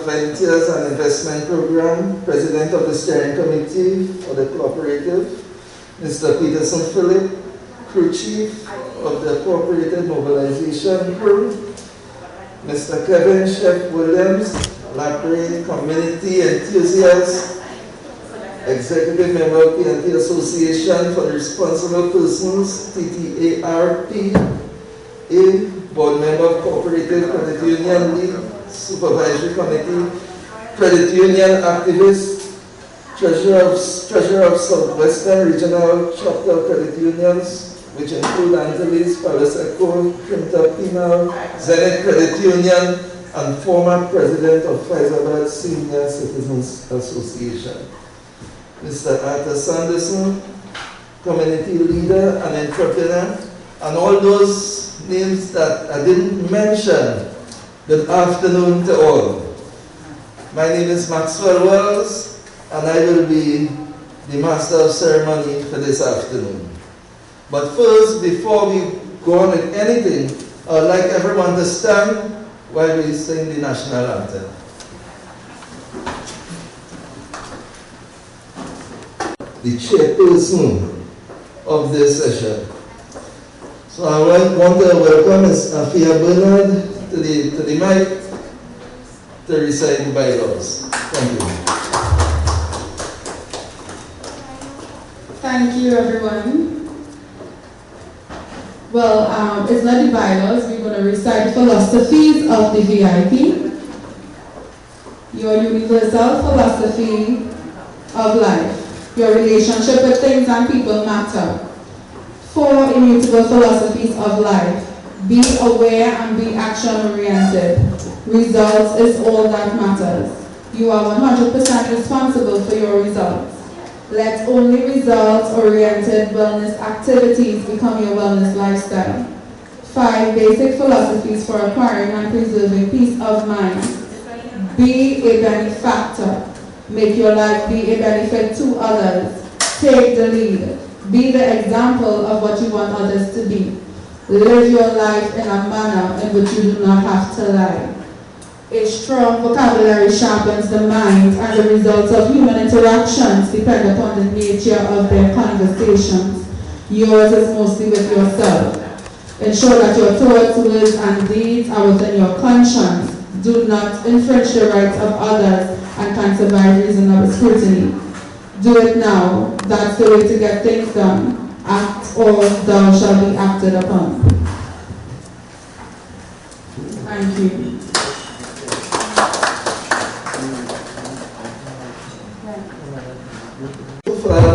Ventures and Investment Program, President of the Steering Committee for the Cooperative, Mr. Peterson Philip, Crew Chief of the Cooperative Mobilization Crew, Mr. Kevin Chef Williams, Lapre Community Enthusiast, Executive Member of PNP Association for the Responsible Persons, TTARP, Board Member of Cooperative Credit Union League, Supervisory Committee, Credit Union Activist, Treasurer of Southwestern Regional Chapter Credit Unions, which include Angeles, Paris Echo, Crimta Penal, Zenith Credit Union, and former President of Faizabad Senior Citizens Association. Mr. Arthur Sanderson, Community Leader and Entrepreneur, and all those names that I didn't mention. Good afternoon to all. My name is Maxwell Wells, and I will be the Master of Ceremony for this afternoon. But first, before we go on with anything, I would like everyone to stand while we sing the national anthem. The chairperson of this session. So I want to welcome Ms. Afia Bernard to the mic to recite the bylaws. Thank you. Thank you, everyone. Well, it's not the bylaws. We're going to recite philosophies of the V.I.P. Your universal philosophy of life. Your relationship with things and people matter. 4 immutable philosophies of life. Be aware and be action-oriented. Results is all that matters. You are 100% responsible for your results. Let only results-oriented wellness activities become your wellness lifestyle. 5 basic philosophies for acquiring and preserving peace of mind. Be a benefactor. Make your life be a benefit to others. Take the lead. Be the example of what you want others to be. Live your life in a manner in which you do not have to lie. A strong vocabulary sharpens the mind, and the results of human interactions depend upon the nature of their conversations. Yours is mostly with yourself. Ensure that your thoughts, words, and deeds are within your conscience. Do not infringe the rights of others and can survive reasonable scrutiny. Do it now. That's the way to get things done. Act or thou shalt be acted upon. Thank you.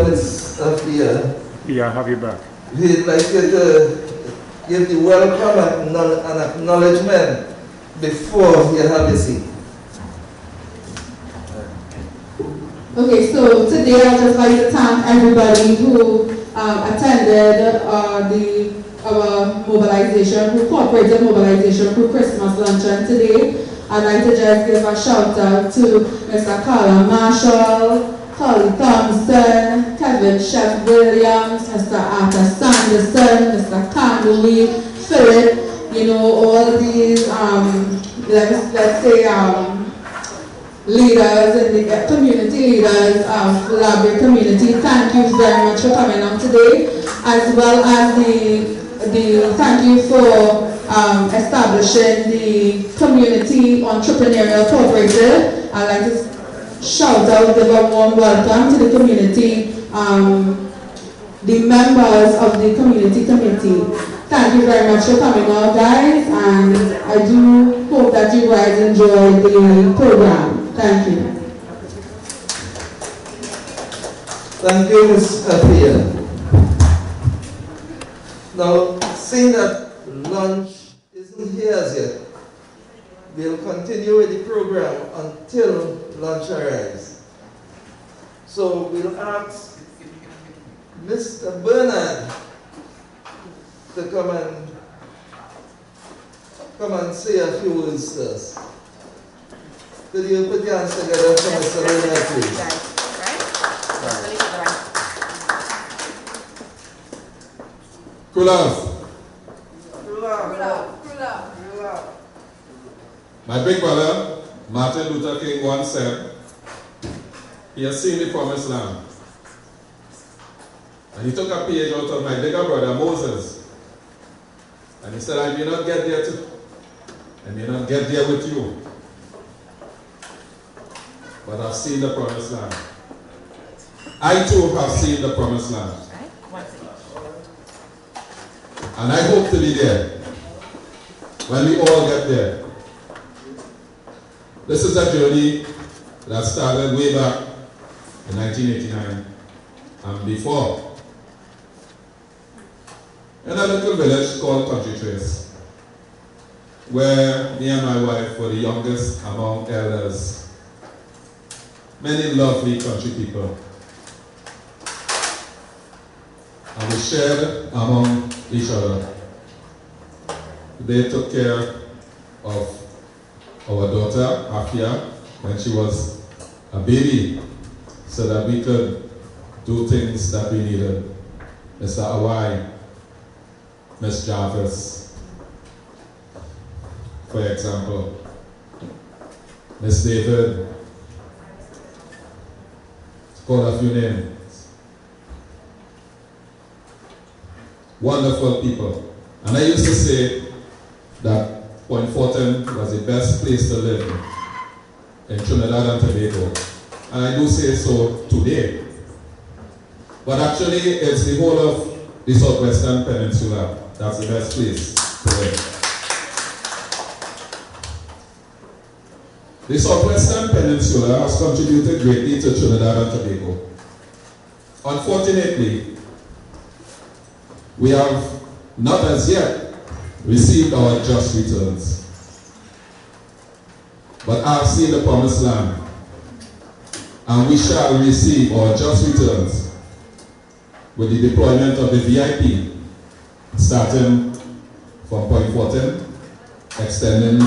Ms. Afia, yeah, I have you back. we'd like you to give the welcome and acknowledgement before you have your seat. Okay, so today I'd just like to thank everybody who attended our mobilization, cooperative mobilization through Christmas luncheon today. I'd like to just give a shout out to Mr. Carla Marshall, Holly Thompson, Kevin Chef Williams, Mr. Arthur Sanderson, Mr. Candley, Philip, you know, all these, let's say, leaders and the community leaders of the library community. Thank you very much for coming on today, as well as the thank you for establishing the Community Entrepreneurial Cooperative. I'd like to shout out, give a warm welcome to the community, the members of the community committee. Thank you very much for coming on, guys, and I do hope that you guys enjoy the program. Thank you. Thank you, Ms. Afia. Now, seeing that lunch isn't here as yet, we'll continue with the program until lunch arrives. So we'll ask Mr. Bernard to come and say a few words to us. Could you put your hands together for Mr. Bernard, please? Kulas. My big brother, Martin Luther King once said, he has seen the promised land. And he took a page out of my bigger brother Moses. And he said, I may not get there I may not get there with you. But I've seen the promised land. I too have seen the promised land. And I hope to be there when we all get there. This is a journey that started way back in 1989 and before. In a little village called Country Trace, where me and my wife were the youngest among elders. Many lovely country people. And we shared among each other. They took care of our daughter, Afia, when she was a baby, so that we could do things that we needed. Mr. Awai, Miss Jarvis, for example, Miss David, to call a few names. Wonderful people. And I used to say that Point Fortin was the best place to live in Trinidad and Tobago. And I do say so today. But actually, it's the whole of the Southwestern Peninsula that's the best place to live. The Southwestern Peninsula has contributed greatly to Trinidad and Tobago. Unfortunately, we have not as yet received our just returns. But I've seen the promised land, and we shall receive our just returns with the deployment of the V.I.P, starting from Point Fortin, extending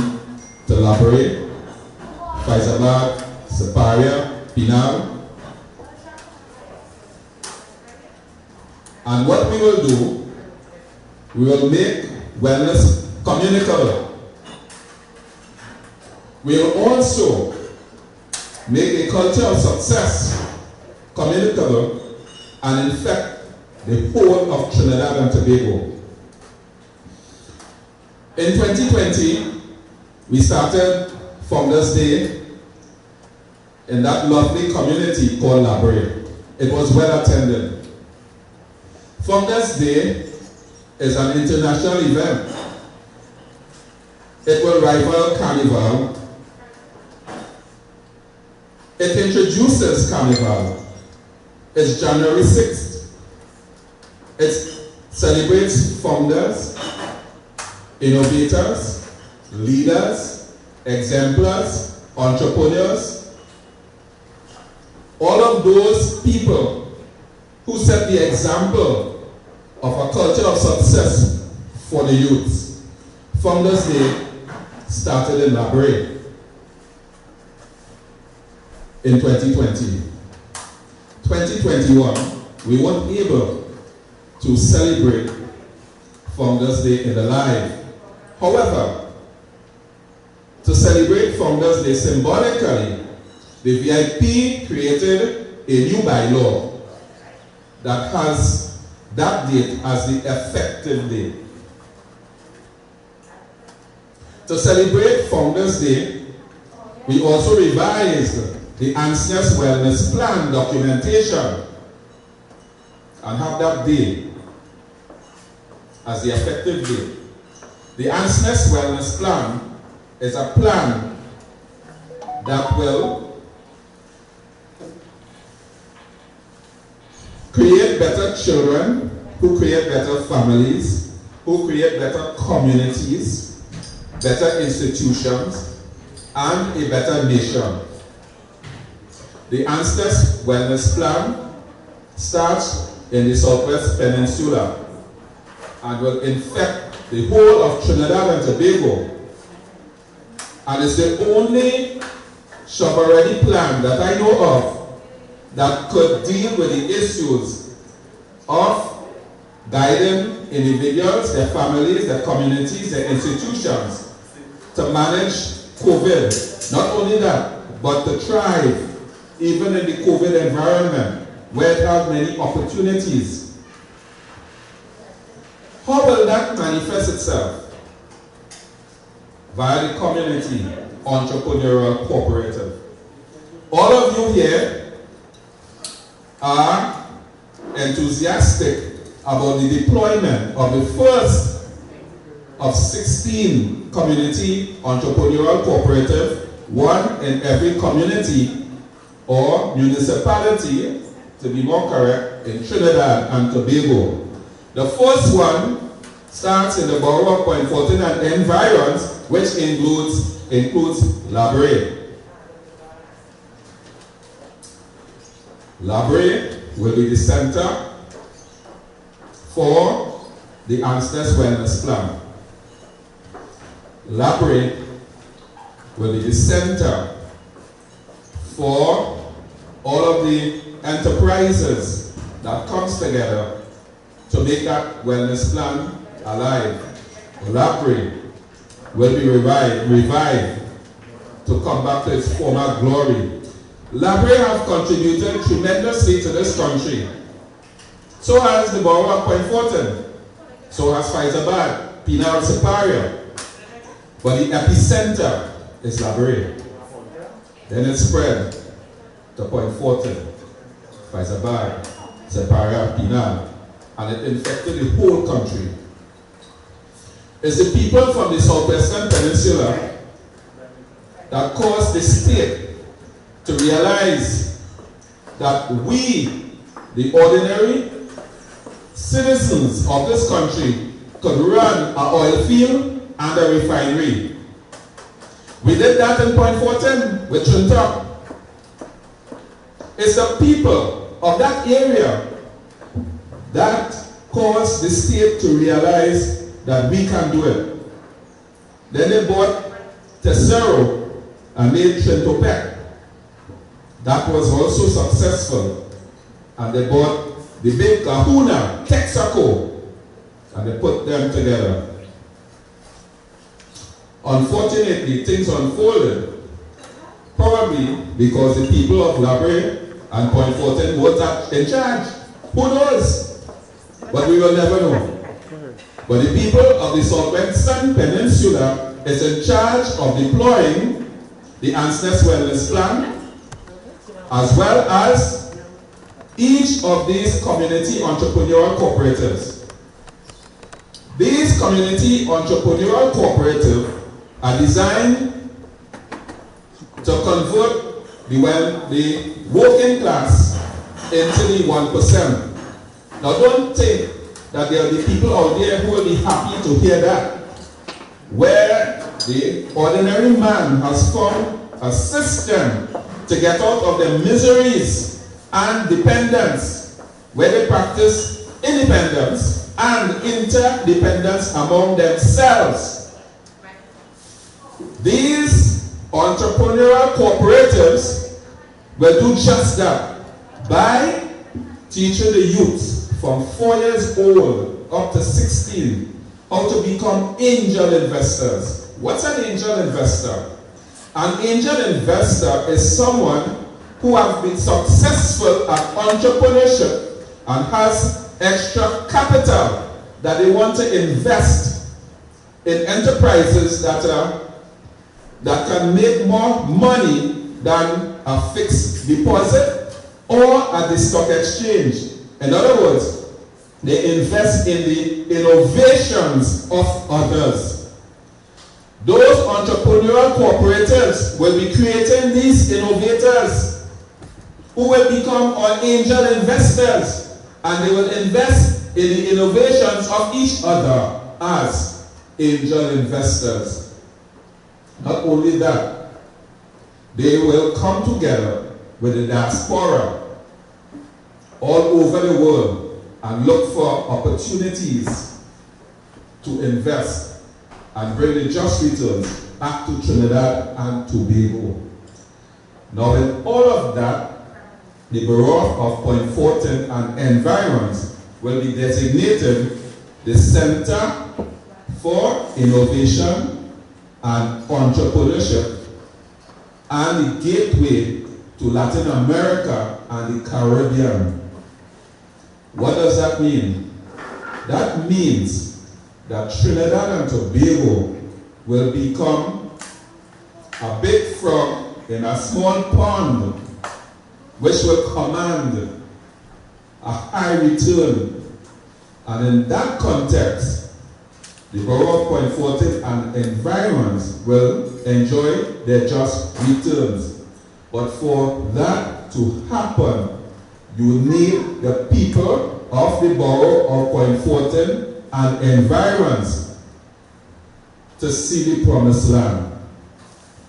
to Labray, Faizabad, Separia, Pinal. And what we will do, we will make wellness communicable. We will also make a culture of success communicable and infect the whole of Trinidad and Tobago. In 2020, we started Founders Day in that lovely community called Labray. It was well attended. Founders Day is an international event. It will rival Carnival. It introduces Carnival. It's January 6th. It celebrates founders, innovators, leaders, exemplars, entrepreneurs, all of those people who set the example of a culture of success for the youths. Founders Day started in Labray in 2020. 2021, we weren't able to celebrate Founders Day in the live. However, to celebrate Founders Day symbolically, the V.I.P created a new bylaw that has that date as the effective date. To celebrate Founders Day, we also revised the Ancestors Wellness Plan documentation and have that day as the effective date. The Ancestors Wellness Plan is a plan that will create better children, who create better families, who create better communities, better institutions, and a better nation. The Ancestors Wellness Plan starts in the Southwest Peninsula and will infect the whole of Trinidad and Tobago. And it's the only shovel-ready plan that I know of that could deal with the issues of guiding individuals, their families, their communities, their institutions to manage COVID. Not only that, but to thrive even in the COVID environment where it has many opportunities. How will that manifest itself? Via the Community Entrepreneurial Cooperative. All of you here are enthusiastic about the deployment of the first of 16 community entrepreneurial cooperative, one in every community or municipality, to be more correct, in Trinidad and Tobago. The first one starts in the borough of Point Fortin and environs, which includes Labre. Labre will be the center for the Ancestors Wellness Plan. Labre will be the center for all of the enterprises that comes together to make that wellness plan alive. Labre will be revived to come back to its former glory. Labre have contributed tremendously to this country. So has the borough of Point Fortin. So has Faizabad, Pinal, Siparia. But the epicenter is Labre. Then it spread to Point Fortin, Faizabad, Siparia, Pinal, and it infected the whole country. It's the people from the Southwestern Peninsula that caused the state to realize that we, the ordinary citizens of this country, could run an oil field and a refinery. We did that in Point Fortin with Trinidad. It's the people of that area that caused the state to realize that we can do it. Then they bought Tesoro and made Trintopec. That was also successful. And they bought the big kahuna, Texaco, and they put them together. Unfortunately, things unfolded, probably because the people of Labre and Point Fortin weren't in charge. Who knows? But we will never know. But the people of the Southwestern Peninsula is in charge of deploying the Ancestors Wellness Plan, as well as each of these community entrepreneurial cooperatives. These community entrepreneurial cooperatives are designed to convert the working class into the 1%. Now don't think that there will be people out there who will be happy to hear that, where the ordinary man has found a system to get out of the miseries and dependence, where they practice independence and interdependence among themselves. These entrepreneurial cooperatives will do just that by teaching the youth from 4 years old up to 16 how to become angel investors. What's an angel investor? An angel investor is someone who has been successful at entrepreneurship and has extra capital that they want to invest in enterprises that can make more money than a fixed deposit or at the stock exchange. In other words, they invest in the innovations of others. Those entrepreneurial cooperatives will be creating these innovators who will become our angel investors, and they will invest in the innovations of each other as angel investors. Not only that, they will come together with the diaspora all over the world and look for opportunities to invest and bring the just returns back to Trinidad and Tobago. Now, with all of that, the borough of Point Fortin and environs will be designated the Center for Innovation and entrepreneurship, and the gateway to Latin America and the Caribbean. What does that mean? That means that Trinidad and Tobago will become a big frog in a small pond, which will command a high return. And in that context, the borough of Point Fortin and environs will enjoy their just returns. But for that to happen, you need the people of the borough of Point Fortin and environs to see the promised land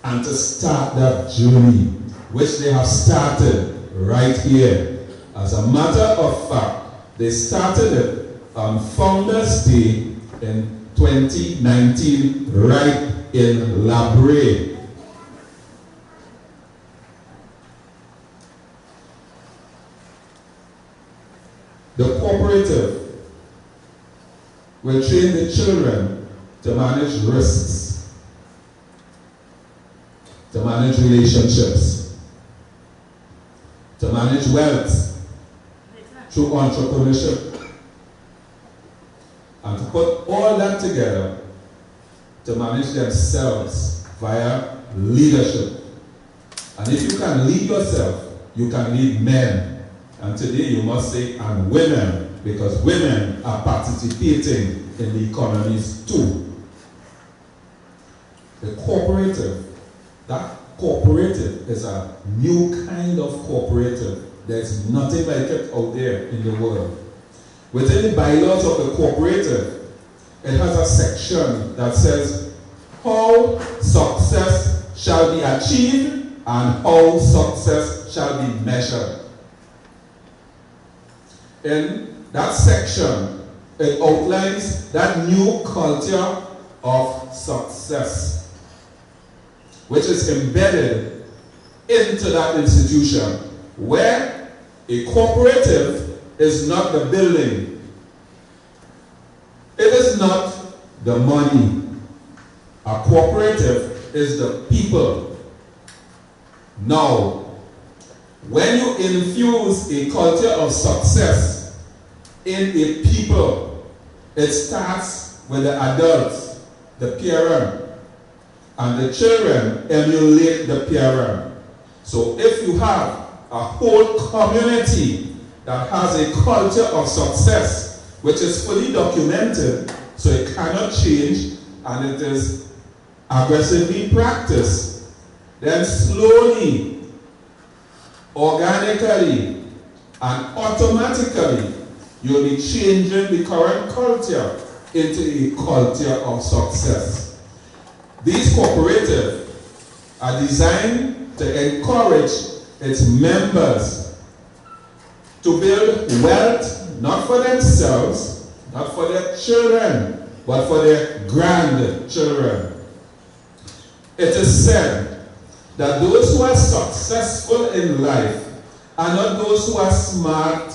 and to start that journey, which they have started right here. As a matter of fact, they started it on Founders Day in 2019 right in La Brea. The cooperative will train the children to manage risks, to manage relationships, to manage wealth through entrepreneurship, and to put all that together to manage themselves via leadership. And if you can lead yourself, you can lead men. And today you must say, and women, because women are participating in the economies too. The cooperative, that cooperative is a new kind of cooperative. There's nothing like it out there in the world. Within the bylaws of the cooperative, it has a section that says how success shall be achieved and how success shall be measured. In that section, it outlines that new culture of success, which is embedded into that institution, where a cooperative is not the building, it is not the money. A cooperative is the people. Now, when you infuse a culture of success in a people, it starts with the adults, the parent, and the children emulate the parent. So if you have a whole community that has a culture of success, which is fully documented, so it cannot change, and it is aggressively practiced, then slowly, organically, and automatically, you'll be changing the current culture into a culture of success. These cooperatives are designed to encourage its members to build wealth, not for themselves, not for their children, but for their grandchildren. It is said that those who are successful in life are not those who are smart,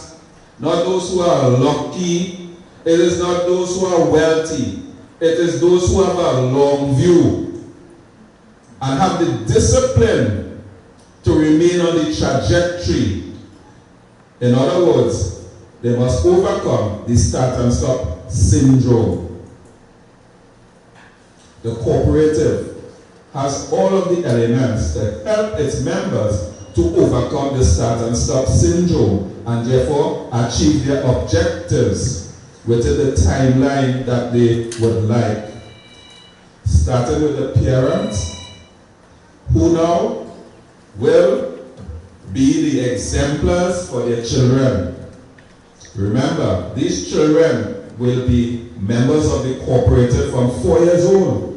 not those who are lucky, it is not those who are wealthy, it is those who have a long view and have the discipline to remain on the trajectory. In other words, they must overcome the start and stop syndrome. The cooperative has all of the elements that help its members to overcome the start and stop syndrome and therefore achieve their objectives within the timeline that they would like. Starting with the parents, who now will be the exemplars for their children. Remember, these children will be members of the cooperative from 4 years old.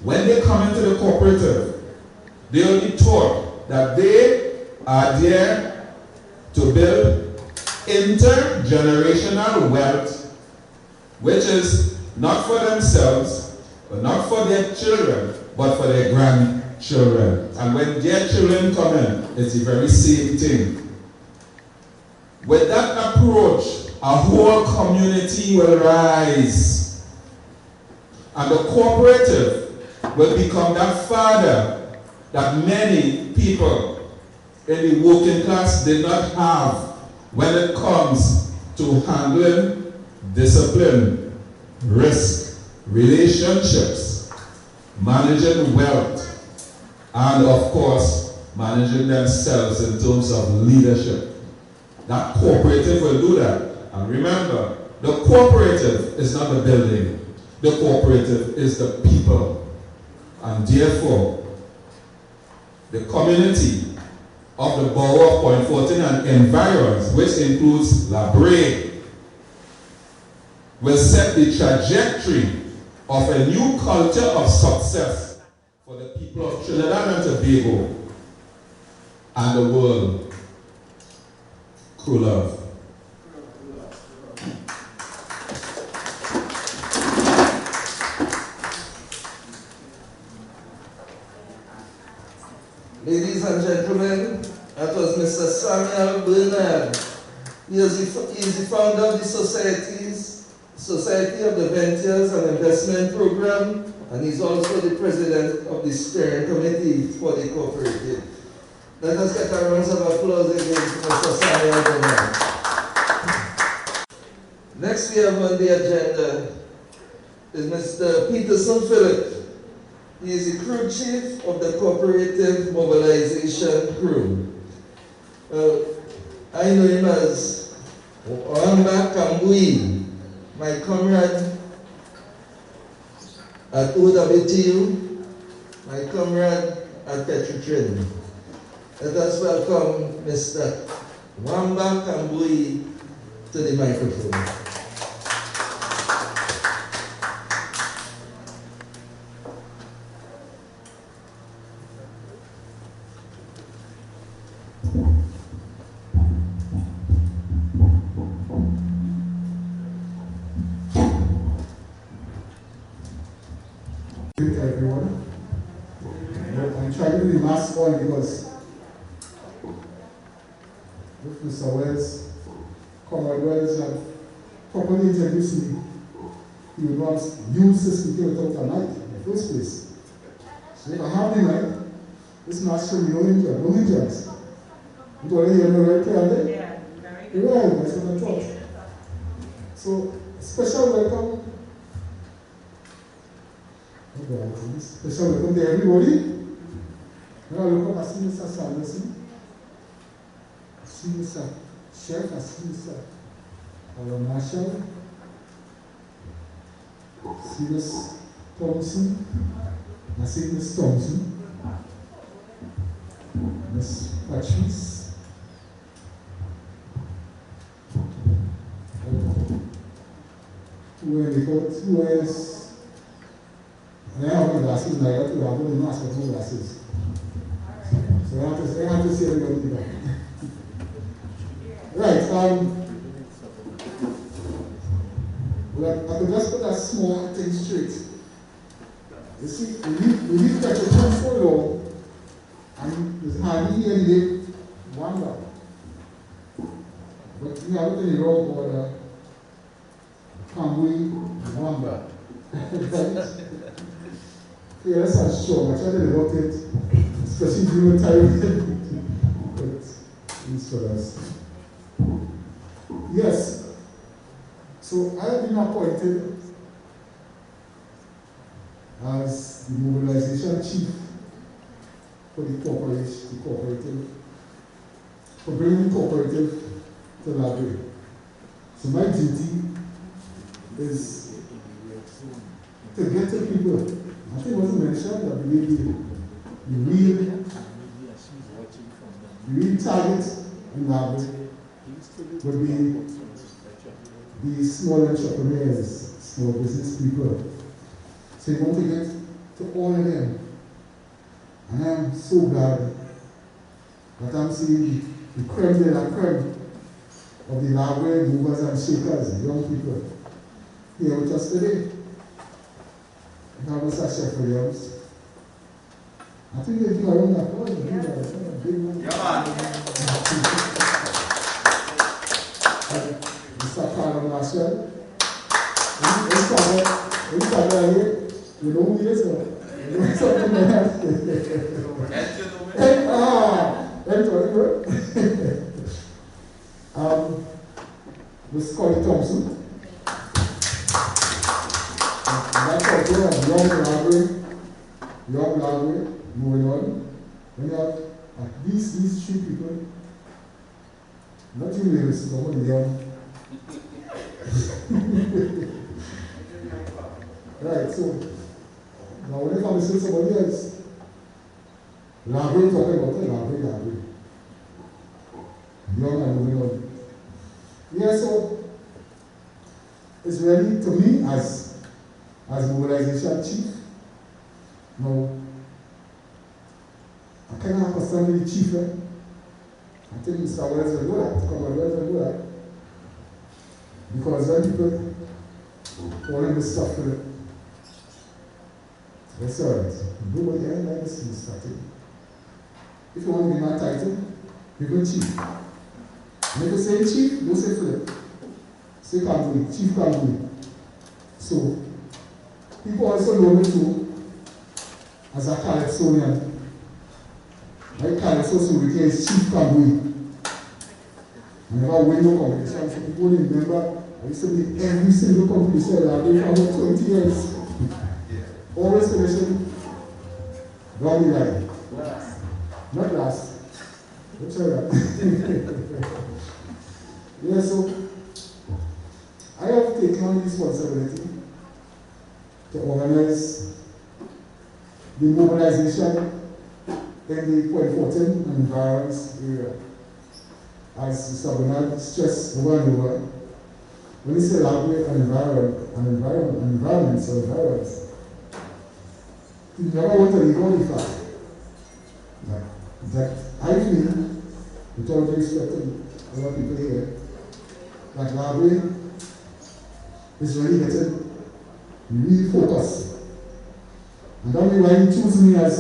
When they come into the cooperative, they will be taught that they are there to build intergenerational wealth, which is not for themselves, but not for their children, but for their grandchildren. And when their children come in, it's the very same thing. With that approach, a whole community will rise. And the cooperative will become that father that many people in the working class did not have when it comes to handling discipline, risk, relationships, managing wealth, and of course, managing themselves in terms of leadership. That cooperative will do that. And remember, the cooperative is not the building. The cooperative is the people. And therefore, the community of the borough of Point Fortin and environs, which includes La Brea, will set the trajectory of a new culture of success for the people of Trinidad and Tobago and the world. Cool love. Ladies and gentlemen, that was Mr. Samuel Bernard. He is the founder of the Society of the Ventures and Investment Program, and he's also the president of the steering committee for the cooperative. Let us get a round of applause again to Mr. Samuel Bernard. Next we have on the agenda is Mr. Peterson Philip. He is the crew chief of the cooperative mobilization crew. I know him as Wamba Kambui, my comrade at OWTU, my comrade at Petritrin. Let us welcome Mr. Wamba Kambui to the microphone. Everyone. I'm trying to do the mask on because if Mr. Wells, Comrade Wells, had properly introduced me, he would not use this speaker without a mic in the first place. So if I have the mic, this mask should be no injuries. You already hear me right clear there? Yeah, very good. Right, that's what I thought. So, special welcome. Special welcome to everybody. Now look up, I see Mr. Sanderson. I see Mr. Chef, I see Mr. Marshall. I see Ms. Thompson. I see Ms. Thompson. Ms. Patrice. Who else? And I have my glasses now, I have to have the mask with no glasses. So I have to see everybody back. Right, well, I could just put that small thing straight. You see, we leave Petritron so long, and there's hardly any one back. But we have it in the wrong order. Kambui, Wamba. Yes, I'm sure. I tried to develop it, especially during time. But it's for us. Yes. So I have been appointed as the mobilization chief for the cooperative, for bringing cooperative to La Brea. So my duty is to get the people. I think it wasn't mentioned, I believe the real target in La Brea would be the small entrepreneurs, small business people. So you want to get to all of them. And I'm so glad that I'm seeing the creme de la creme of the La Brea movers and shakers, young people, here with us today. Now, Mr. Chef Williams. I think they do around that one. Yeah, man. Mr. Carl Marshall. We started here. We know who he is now. something like that. Miss Connie Thompson. That's also a young library moving on. When you have at least these 3 people, not you ladies, but only young. Right, so now when I come to say somebody else, library talking about the library. Young and moving on. Yeah, so it's really, to me, as mobilization chief, now, I cannot understand the chief, I think Mr. Wells will do that, Comrade Wells will do that. Because when people fall in the stuff for it, that's all right. Nobody ever like this in the starting. If you want to be my title, you go chief. And if you say chief, don't say Philip. Say Kangui, Chief Kangui. So, people also know me too as a Calypsonian. My Calypsonian is Chief Kangui. I never win no competition, so people remember I used to be every single competition I've been for about 20 years. Always finishing wrong line. Not last. What's that? Yeah, so I have taken on responsibility to organize the mobilization in the Point Fortin and environs area. As Mr. Bernard stressed over and over, when you say library and environments, you never want to leave only far. That I feel, with all due respect to other people here, that library is really getting really focused. And that's why you choose me as,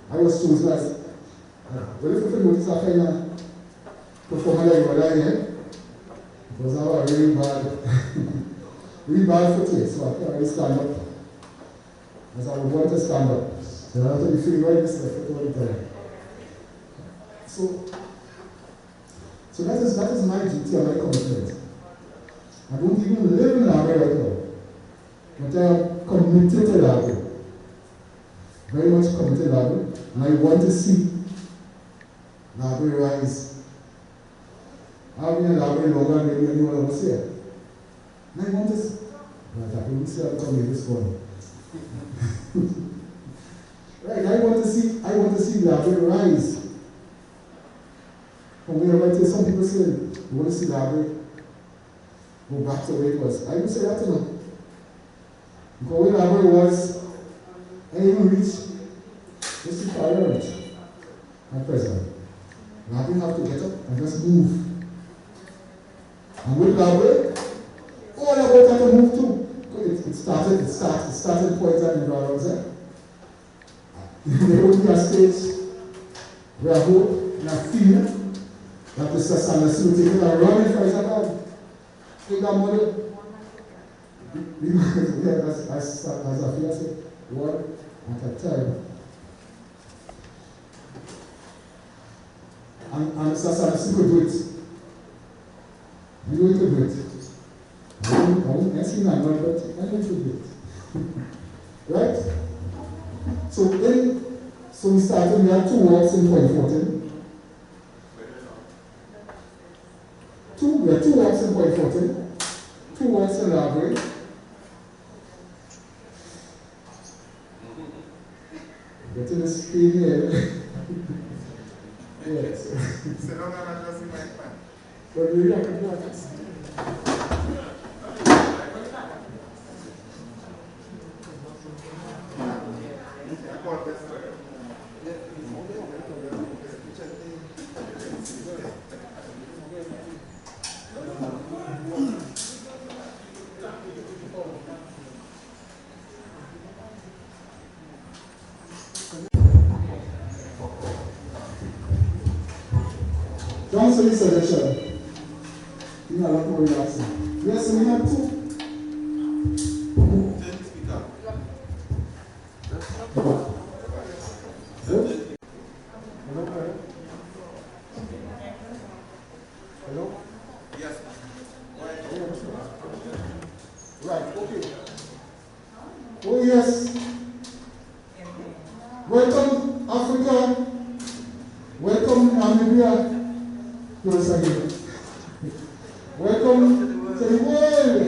I was chosen as, well, if you notice after you performer like you are here, because I was really bad for it, so I can't really stand up as I would want to stand up. And I have to be feeling very disrespectful all the time. So that is my duty and my commitment. I don't even live in Library right now, but I am committed to Library. Very much committed to Library, and I want to see Library rise. I've been in Library longer than maybe anyone of us here. And I want to see, but I couldn't see I'm coming this one. Right, I want to see Library rise. From where some people say, you want to see Library go back to where it was. I would say that to them. Because where Library was, I even reached just too far out at present. Library have to get up and just move. And with Library, all about that to move too. It started points and environs there. There would be a stage where I hope and I feel that Mr. Sanders will take it and run it for his account. Take that money. Yeah, as I said, one at a time. And Mr. Sanders could do it. You know he could do it. I won't ask him that much, but I know he could do it. Right? So we started, we had 2 walks in 2014. We had 2 walks in Point Fortin, 2 walks in Library. Getting this speed here. Yes. Sit down and adjust the mic, man. But we have to do that. Don't say this suggestion. You know, a lot more relaxing. Yes, we have 2. Speak up. Close again. Welcome to the world.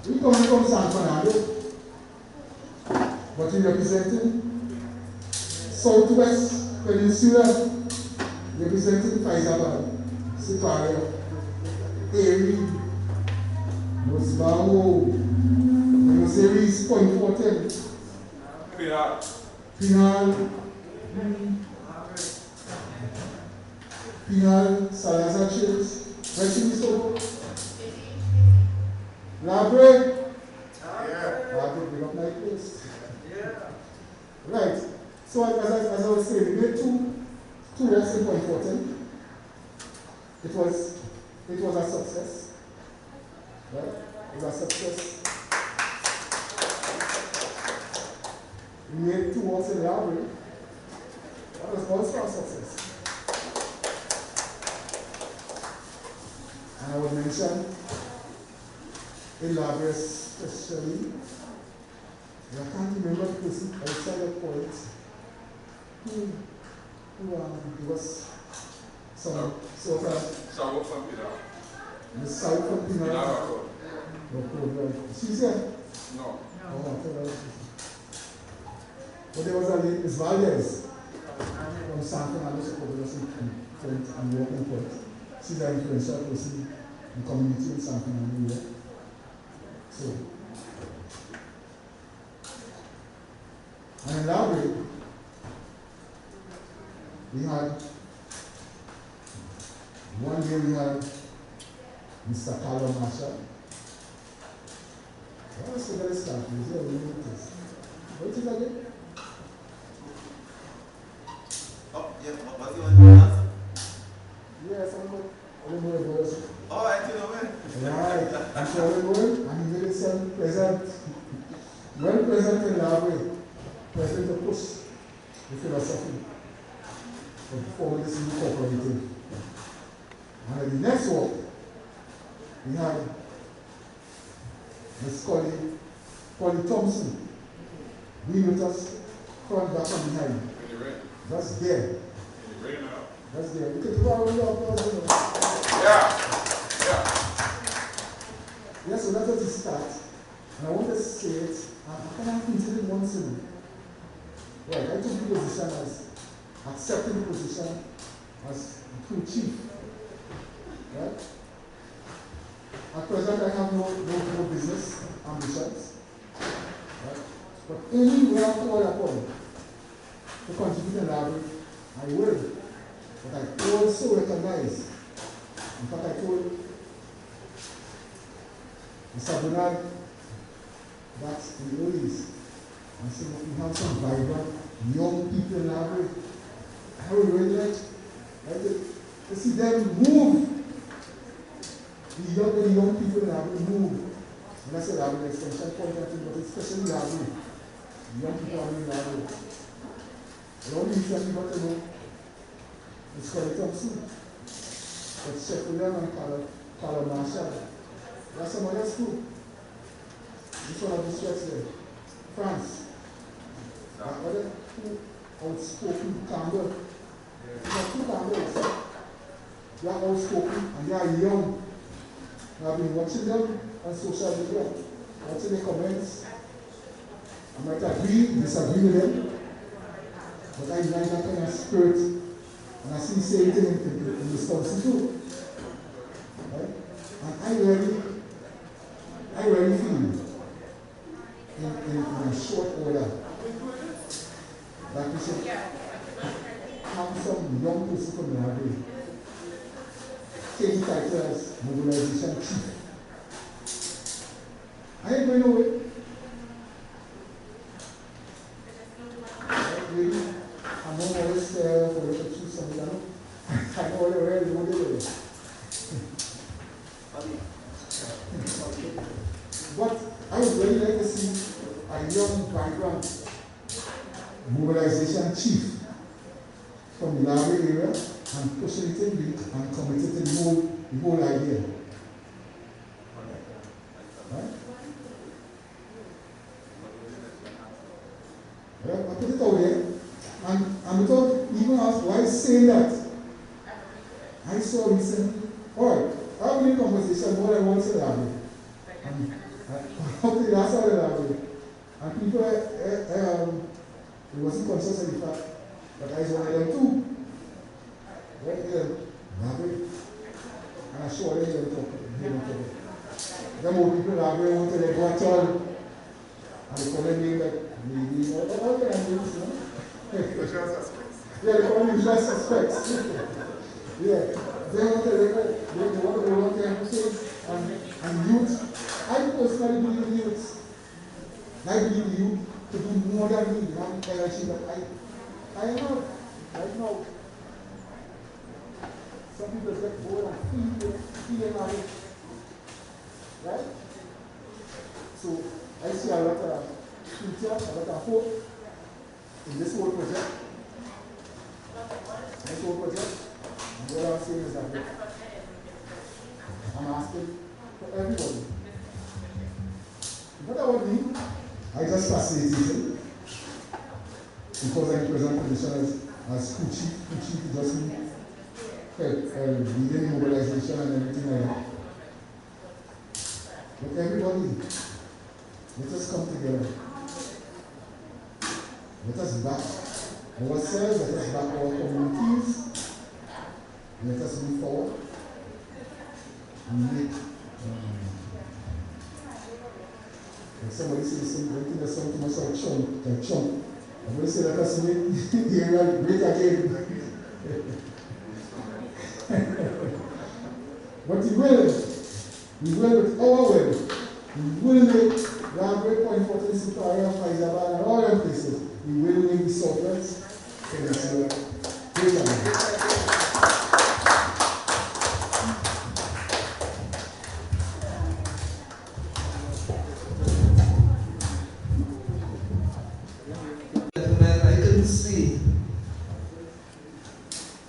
We come from San Fernando, but we representing Southwest Peninsula, representing Faizabad, Siparia, Erie, Mosbao, Series, Point Fortin, Pinal, Salazar Chills, Western Labre, Labre, big up my place. Right, so as I was saying, we made two reps in Point Fortin. It was a success. Right? It was a success. We made 2 walks in the library. That was also a success. And I would mention in library especially, I can't remember the person outside the point who gave us some sort of South from Pilar. the south from Pilar. She's here? No. Oh, I thought but there was a lady, Miss Valdez, from San Fernando, and working point. She's an influential person in the community in San Fernando. Yeah. So, and in library, we had one day we had Mr. Carlo Marshall. I was going to start with you. What is that again? Oh, yeah, what's your answer? Yes, I'm going to go. Oh, I do know when. Right, I'm sure and he made himself present. Well present in library, present to push the philosophy of forming this new cooperative. And at the next walk, we had Miss Polly Thompson. We with us front, back, and behind. That's there. That's there. We can do our own applause. Yeah. Yeah, so that was the start. And I want to say it, I cannot consider it once in. Right, I took the position as accepting the position as the crew chief. Right? At present, I have no business ambitions. Right? But anywhere I call upon to contribute in library, I will. But I also recognize, in fact, I told Mr. Bernard that in the early days, I said, we have some vibrant young people in library. I would really like to see them move. The young people in library move. And I said, I will extension point, but especially library. The young people are in library. The only reason we got to know is Polly Thompson. But Chef William and Carlo Marshall. That's somebody else too. This one of the stress there. France. That other two outspoken Campbell. You have 2 Campbells. They are outspoken and they are young. I've been watching them on social media, watching the comments. I might agree, disagree with them, but I like that kind of spirit, and I see same thing in Wisconsin too. Right? And I really feel in a short order that we should have some young person from the library taking title as mobilization chief. I ain't going away. Really, I'm not always for you to choose something. I know where you want to do. But I would really like to see a young background mobilization chief from the library area and pushing it in and committed to the whole idea. Right? Well, I put it out there, And without even ask why he's saying that, I saw recently, alright, I have been in conversation more than once in that way. Okay, that's how that way. And people, it wasn't conscious of the fact that I was one of them too. Right here, that way. And I saw them talking. Them old people that way wanted to go at all. And they call them name like maybe, all the names, you know? Yeah, they call them usual suspects. Yeah. They want to go on campuses and youth. I personally believe in youth. I believe in youth to do more than me. Not energy that I have right now. Some people get bored and feel like, right? So I see a lot of future, a lot of hope in this whole project. And what I'm saying is that I'm asking for everybody. What about me? I just facilitated because I'm present position as Chief just leading mobilization and everything like that. But everybody, let us come together. Let us back ourselves, let us back our communities, let us move forward and make if somebody says something that sounds to myself chunk. I'm going to say that us make the area great again. But we will with our will. We will make the great point for this area, Faizabad, and all other places. We will make the Southwest Peninsula great again.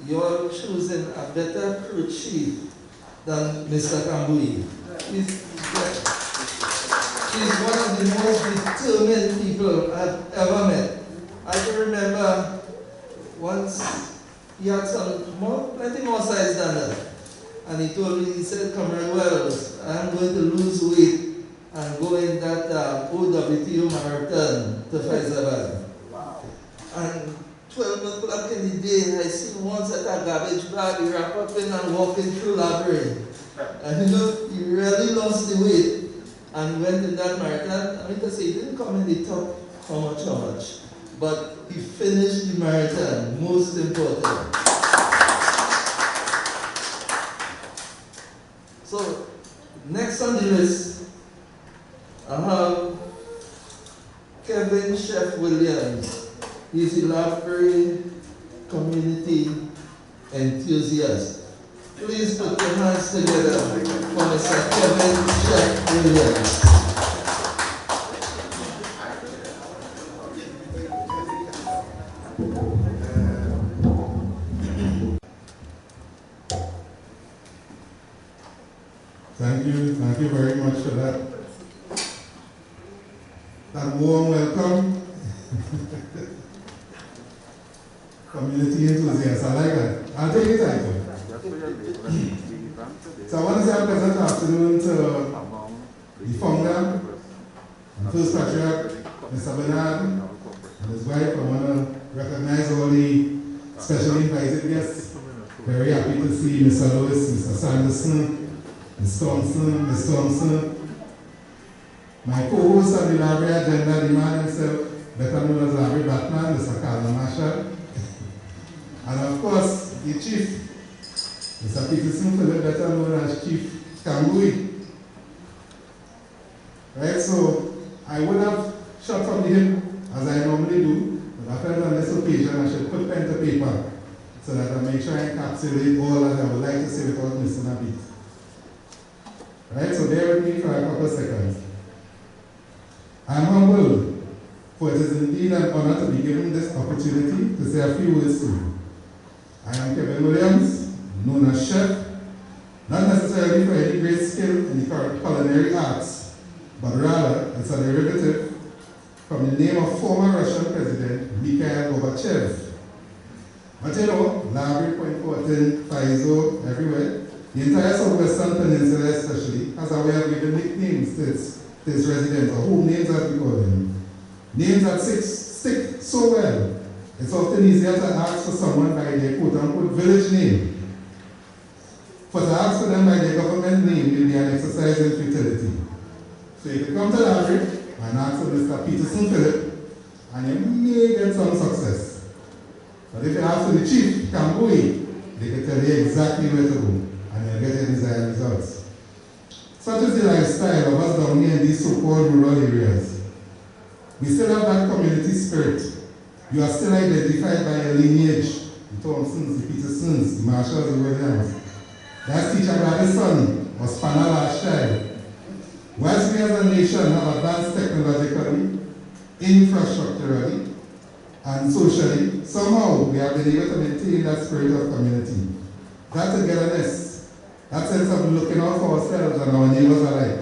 You're choosing a better crew chief than Mr. Kambui. He's one of the most determined people I've ever met. I can remember once he had plenty more size than that. And he told me, he said, Comrade Wells, I'm going to lose weight and go in that OWTO marathon to Faizabad. And 12 o'clock in the day, I see one set of garbage bag, he wrap up in and walking through library. And he really lost the weight. And he went in that marathon. I mean to say, he didn't come in the top how much. But he finished the marathon, most important. So, next on the list, I have Kevin Chef Williams. He's a library community enthusiast. Please put your hands together for Mr. Kevin Chef Williams. Thank you very much for that. That warm welcome. Community enthusiasts, I like that. I'll take it title. So I want to say a pleasant afternoon to the founder and first patriarch, Mr. Bernard, and his wife. I want to recognize all the special invited guests. Very happy to see Mr. Lewis, Mr. Sanderson, Ms. Thompson, my co-host on the library agenda, the man himself, better known as Library Batman, Mr. Carla Marshall. And of course, the chief, Mr. Peterson Philip, better known as Chief Kambui. Right, so I would have shot from the hip as I normally do, but I felt on this occasion I should put pen to paper so that I make sure I encapsulate all that I would like to say without missing a beat. Right, so bear with me for a couple of seconds. I'm humbled, for it is indeed an honor to be given this opportunity to say a few words to you. I am Kevin Williams, known as Chef, not necessarily for any great skill in the culinary arts, but rather it's a derivative from the name of former Russian President Mikhail Gorbachev. But you know, Library, Point Fortin, Pfizer, everywhere, the entire southwestern peninsula especially has a way of giving nicknames to its residents, or home names as we call them. Names that stick so well, it's often easier to ask for someone by their quote-unquote village name. For to ask for them by their government name will be an exercise in futility. So you can come to Library and ask for Mr. Peterson Philip, and you may get some success. But if you ask for the chief, Kambui, they can tell you exactly where to go, and you'll get your desired results. Such is the lifestyle of us down here in these so-called rural areas. We still have that community spirit. You are still identified by your lineage, the Thompsons, the Petersons, the Marshalls, the Williams. That's teacher Bradley's son, or Spanner last child. Whilst we as a nation have advanced technologically, infrastructurally, and socially, somehow we have been able to maintain that spirit of community, that togetherness, that sense of looking out for ourselves and our neighbors alike,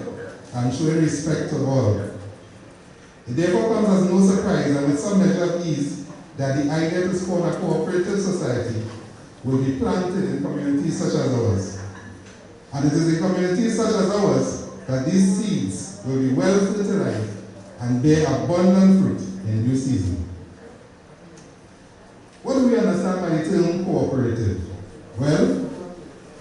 and showing respect to all. It therefore comes as no surprise, and with some measure of ease, that the idea to spawn a cooperative society will be planted in communities such as ours. And it is in communities such as ours that these seeds will be well fertilized and bear abundant fruit in due season. What do we understand by the term cooperative? Well,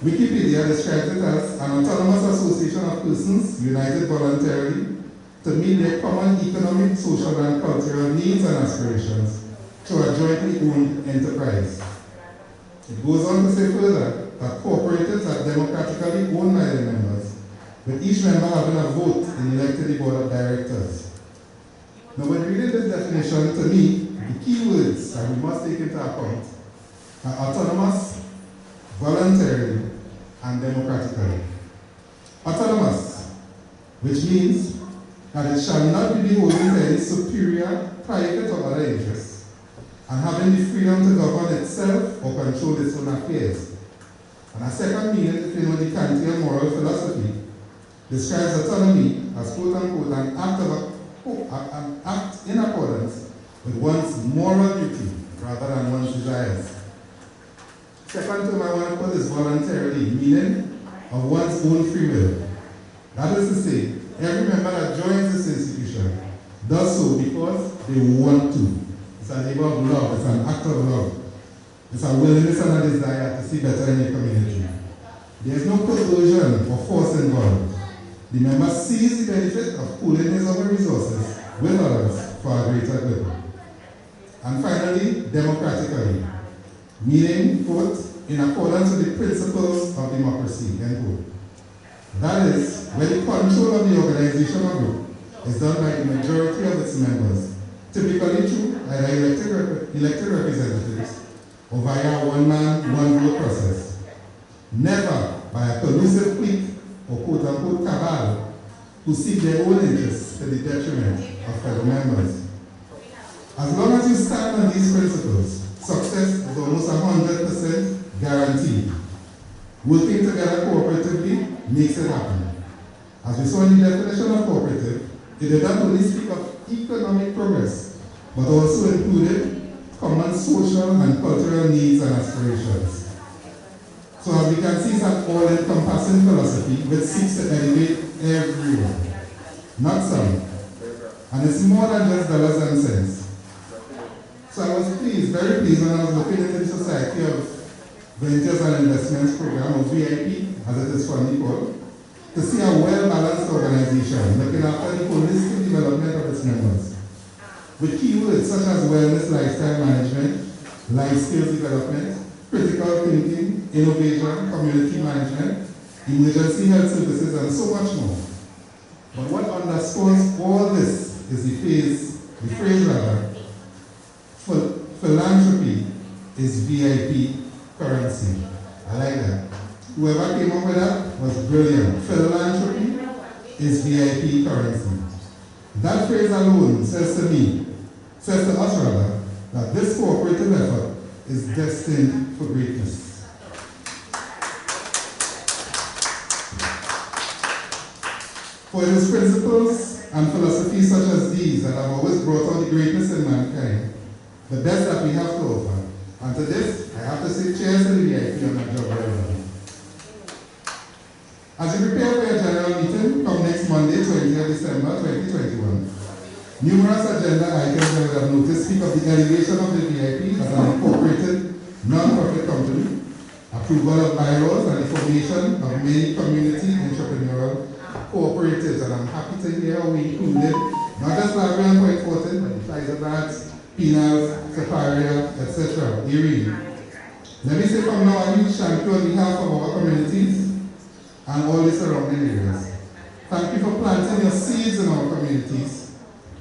Wikipedia describes it as an autonomous association of persons united voluntarily to meet their common economic, social, and cultural needs and aspirations through a jointly owned enterprise. It goes on to say further that cooperatives are democratically owned by their members, with each member having a vote in electing the board of directors. Now, when reading this definition, to me, the key words that we must take into account are autonomous, voluntarily, and democratically. Autonomous, which means that it shall not be beholden to any superior, private, or other interests, and having the freedom to govern itself or control its own affairs. And a second meaning, if you know the Kantian moral philosophy, describes autonomy as quote-unquote an act in accordance with one's moral duty rather than one's desires. Second term I want to put is voluntarily, meaning of one's own free will. That is to say, every member that joins this institution does so because they want to. It's a labor of love, it's an act of love. It's a willingness and a desire to see better in your community. There is no coercion or force involved. The member sees the benefit of pooling his own resources with others for a greater good. And finally, democratically, meaning, quote, in accordance with the principles of democracy, end quote. That is, where the control of the organization or group is done by the majority of its members, typically through either elected representatives or via a one-man, one-vote process. Never by a collusive clique or quote-unquote cabal who seek their own interests to the detriment of fellow members. As long as you stand on these principles, success is almost 100% guaranteed. Working together cooperatively makes it happen. As we saw in the definition of cooperative, it did not only speak of economic progress, but also included common social and cultural needs and aspirations. So as we can see, it's an all-encompassing philosophy which seeks to elevate everyone, not some. And it's more than just dollars and cents. So I was pleased, very pleased, when I was looking into the Society of Ventures and Investments Program, or V.I.P, as it is fondly called, to see a well-balanced organization looking after the holistic development of its members, with keywords such as wellness, lifestyle management, life skills development, critical thinking, innovation, community management, emergency health services, and so much more. But what underscores all this is the phrase, philanthropy is V.I.P currency. I like that. Whoever came up with that was brilliant. Philanthropy is V.I.P currency. That phrase alone says to us rather, that this cooperative effort is destined for greatness. For its principles and philosophies such as these that have always brought out the greatness in mankind, the best that we have to offer. And to this, I have to say cheers to the V.I.P on that job well done. As you prepare for your general meeting come next Monday, 20th December 2021, numerous agenda items that we have noticed speak of the elevation of the V.I.P as an incorporated non-profit company, approval of bylaws, and the formation of many community entrepreneurial cooperatives. And I'm happy to hear how we included not just Library and Point Fortin, but the Pfizer Bags, Penals, Safaria, etc. Irene. Let me say from now a huge thank you on behalf of our communities and all the surrounding areas. Thank you for planting your seeds in our communities,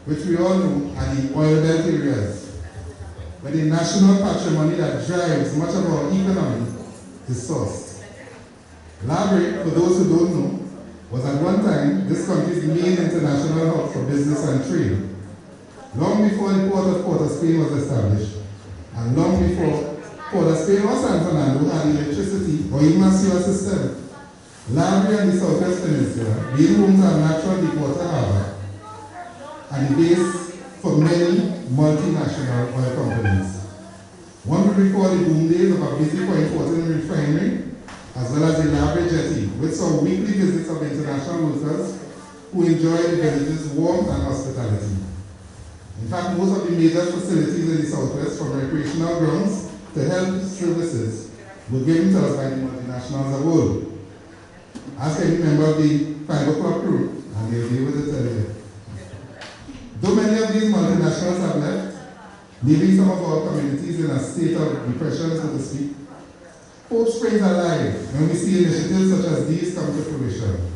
which we all know are the oil belt areas, where the national patrimony that drives much of our economy is sourced. Library, for those who don't know, was at one time this country's main international hub for business and trade. Long before the port of Port of Spain was established, and long before Port of Spain or San Fernando had electricity or even a sewer system, Library and the Southwest Peninsula, being home to a natural deepwater harbor, and the base for many multinational oil companies. One would recall the boom days of a busy Point Fortin refinery, as well as the Library jetty, which saw weekly visits of international workers who enjoyed the village's warmth and hospitality. In fact, most of the major facilities in the Southwest, from recreational grounds to health services, were given to us by the multinationals of old. Ask any member of the 5 o'clock crew, and they'll be able to tell you. Though many of these multinationals have left, leaving some of our communities in a state of depression, so to speak, hope springs alive when we see initiatives such as these come to fruition.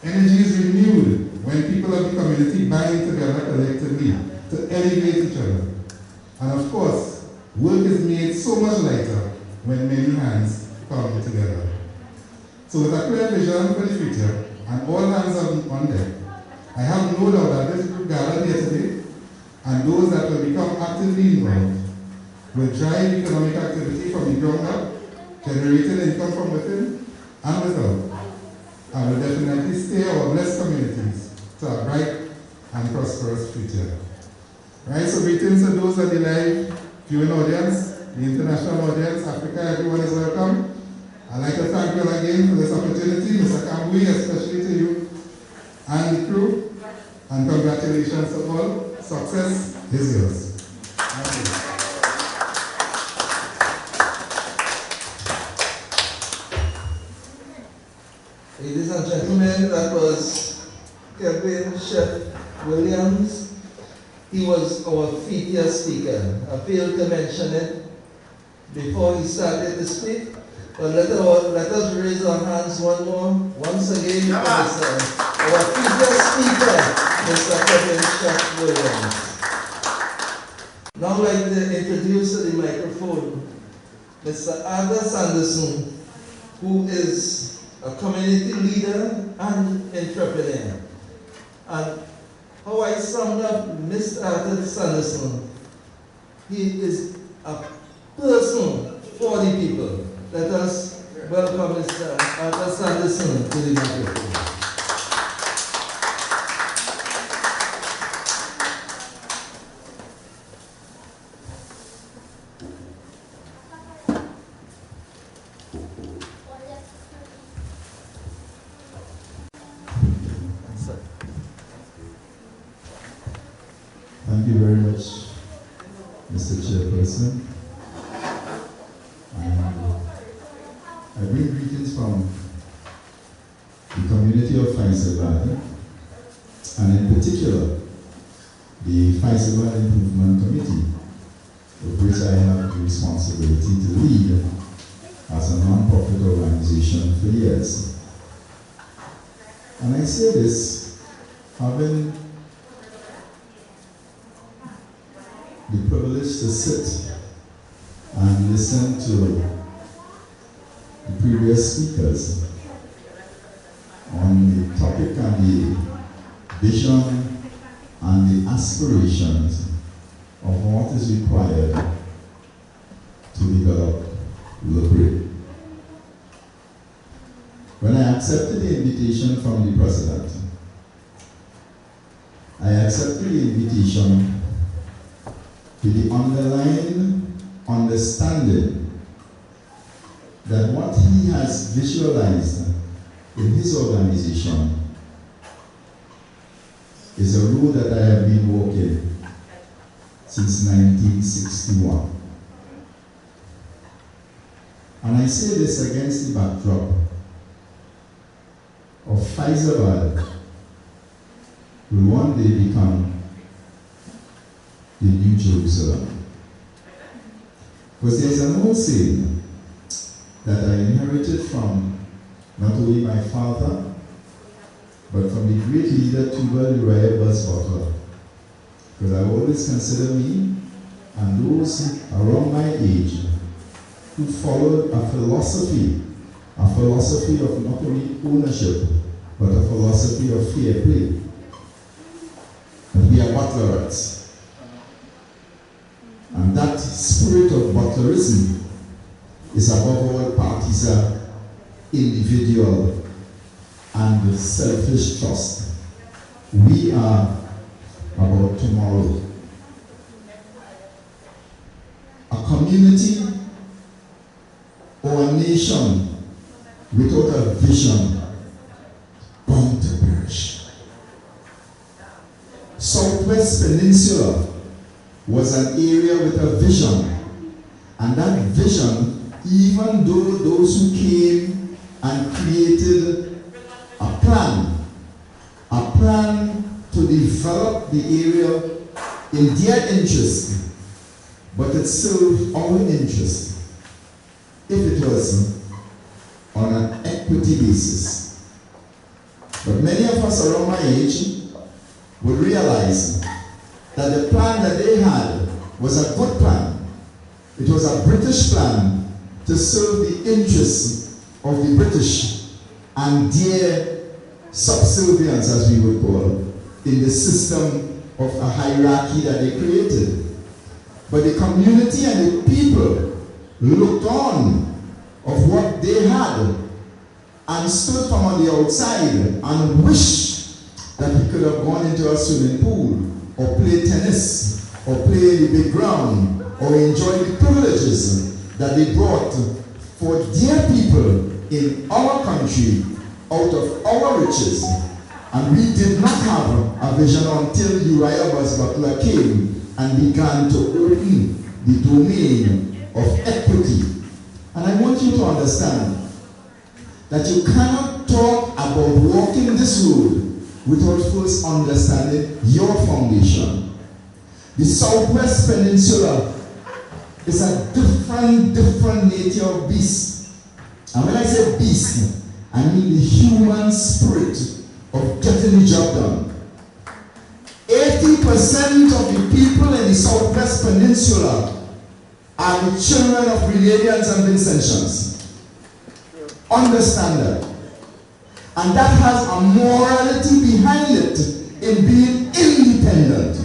Energy is renewed when people of the community bind together collectively to elevate each other. And of course, work is made so much lighter when many hands come together. So with a clear vision for the future and all hands on deck, I have no doubt that this group gathered here today and those that will become actively involved will drive economic activity from the ground up, generating income from within and without, and will definitely steer our blessed communities to a bright and prosperous future. Right, so greetings to those at the live viewing audience, the international audience, Africa, everyone is welcome. I'd like to thank you all again for this opportunity, Mr. Kambui, especially to you and the crew, and congratulations to all. Success is yours. Thank you. Ladies and gentlemen, that was Kevin Chef Williams. He was our featured speaker. I failed to mention it before he started to speak, but let us raise our hands once again, for our featured speaker, Mr. Kevin Chef Williams. Now I'd like to introduce to the microphone Mr. Arthur Sanderson, who is a community leader and entrepreneur. And how I summed up Mr. Arthur Sanderson, he is a person for the people. Let us welcome Mr. Arthur Sanderson to the microphone. Thank you very much, Mr. Chairperson. I bring greetings from the community of Faisalabad, and in particular, the Faisalabad Improvement Committee, of which I have the responsibility to lead as a non-profit organization for years. And I say this having the privilege to sit and listen to the previous speakers on the topic and the vision and the aspirations of what is required to develop Library. When I accepted the invitation from the President I accepted the invitation with the underlying understanding that what he has visualized in his organization is a road that I have been walking since 1961. And I say this against the backdrop of Faisabad will one day become the New Jerusalem. Because there's an old saying that I inherited from not only my father, but from the great leader Tubal Uriah Butler. Because I always consider me and those around my age who followed a philosophy of not only ownership, but a philosophy of fair play. And we are Butlerites. And that spirit of Butlerism is above all partisan, individual, and selfish trust. We are about tomorrow. A community or a nation without a vision bound to perish. Southwest Peninsula was an area with a vision, and that vision, even though those who came and created a plan to develop the area in their interest, but it served our interest if it was on an equity basis. But many of us around my age would realize that the plan that they had was a good plan. It was a British plan to serve the interests of the British and their subservience, as we would call, in the system of a hierarchy that they created. But the community and the people looked on of what they had and stood from on the outside and wished that we could have gone into a swimming pool or play tennis or play in the big ground or enjoy the privileges that they brought for their people in our country out of our riches. And we did not have a vision until Uriah Butler came and began to open the domain of equity. And I want you to understand that you cannot talk about walking this road without first understanding your foundation. The Southwest Peninsula is a different nature of beast. And when I say beast, I mean the human spirit of getting the job done. 80% of the people in the Southwest Peninsula are the children of Grenadians and Vincentians. Understand that. And that has a morality behind it in being independent.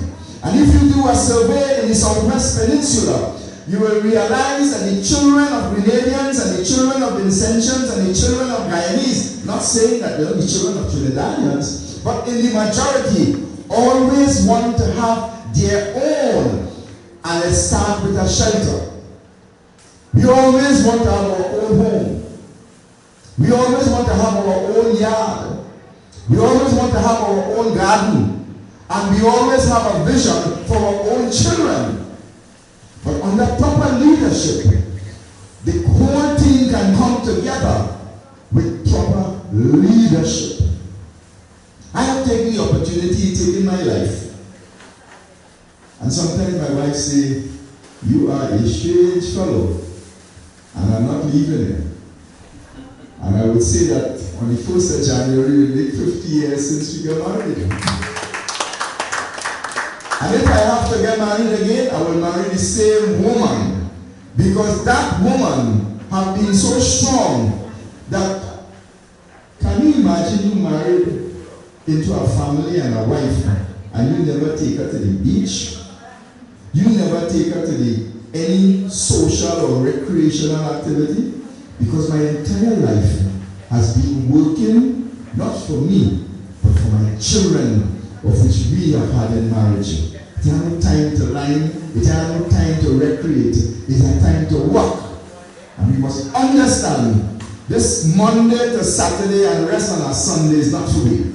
And if you do a survey in the Southwest Peninsula, you will realize that the children of Grenadians and the children of Vincentians and the children of Guyanese, not saying that they're the children of Trinidadians, but in the majority, always want to have their own, and let's start with a shelter. We always want to have our own home. We always want to have our own yard. We always want to have our own garden. And we always have a vision for our own children. But under proper leadership, the whole thing can come together with proper leadership. I have taken the opportunity to in my life. And sometimes my wife says, "You are a strange fellow, and I'm not leaving it." And I would say that on the 1st of January, we make 50 years since we got married. And if I have to get married again, I will marry the same woman. Because that woman has been so strong that, can you imagine you married into a family and a wife, and you never take her to the beach? You never take her to any social or recreational activity? Because my entire life has been working, not for me, but for my children of which we have had in marriage. It has no time to line, it has no time to recreate, it has time to work. And we must understand this Monday to Saturday and rest on our Sunday is not free.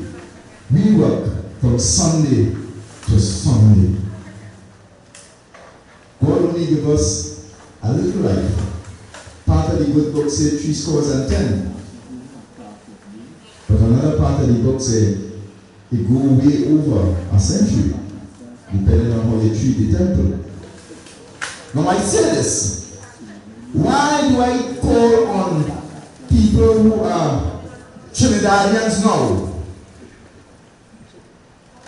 We work from Sunday to Sunday. God only give us a little life. Part of the good book says 70. But another part of the book says it go way over a century, depending on how you treat the temple. Now I say this. Why do I call on people who are Trinidadians now?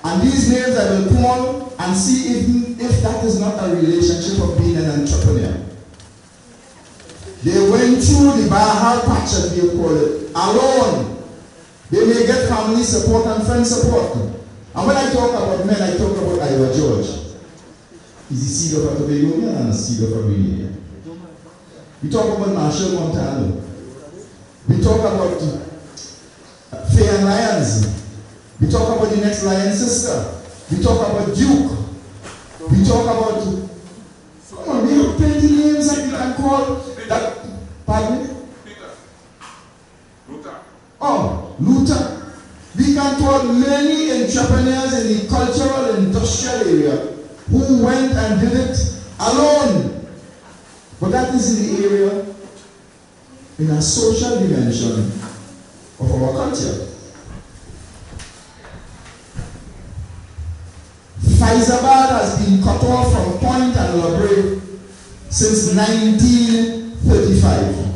And these names I will call and see if that is not a relationship of being an entrepreneur. They went through the Bahar patch, as we call it, alone. They may get family support and friend support. And when I talk about men, I talk about Iowa George. He's the seed of a Tobagonian and a seed of a Grenadian. We talk about Marshall Montano. We talk about Faye and Lyons. We talk about the next Lion sister. We talk about Duke. We talk about, come on, we have plenty names that we can call. That, pardon me? Oh, Luther. We can call many entrepreneurs in the cultural industrial area who went and did it alone. But that is in the area, in a social dimension of our culture. Faizabad has been cut off from Point and Labre since 1935.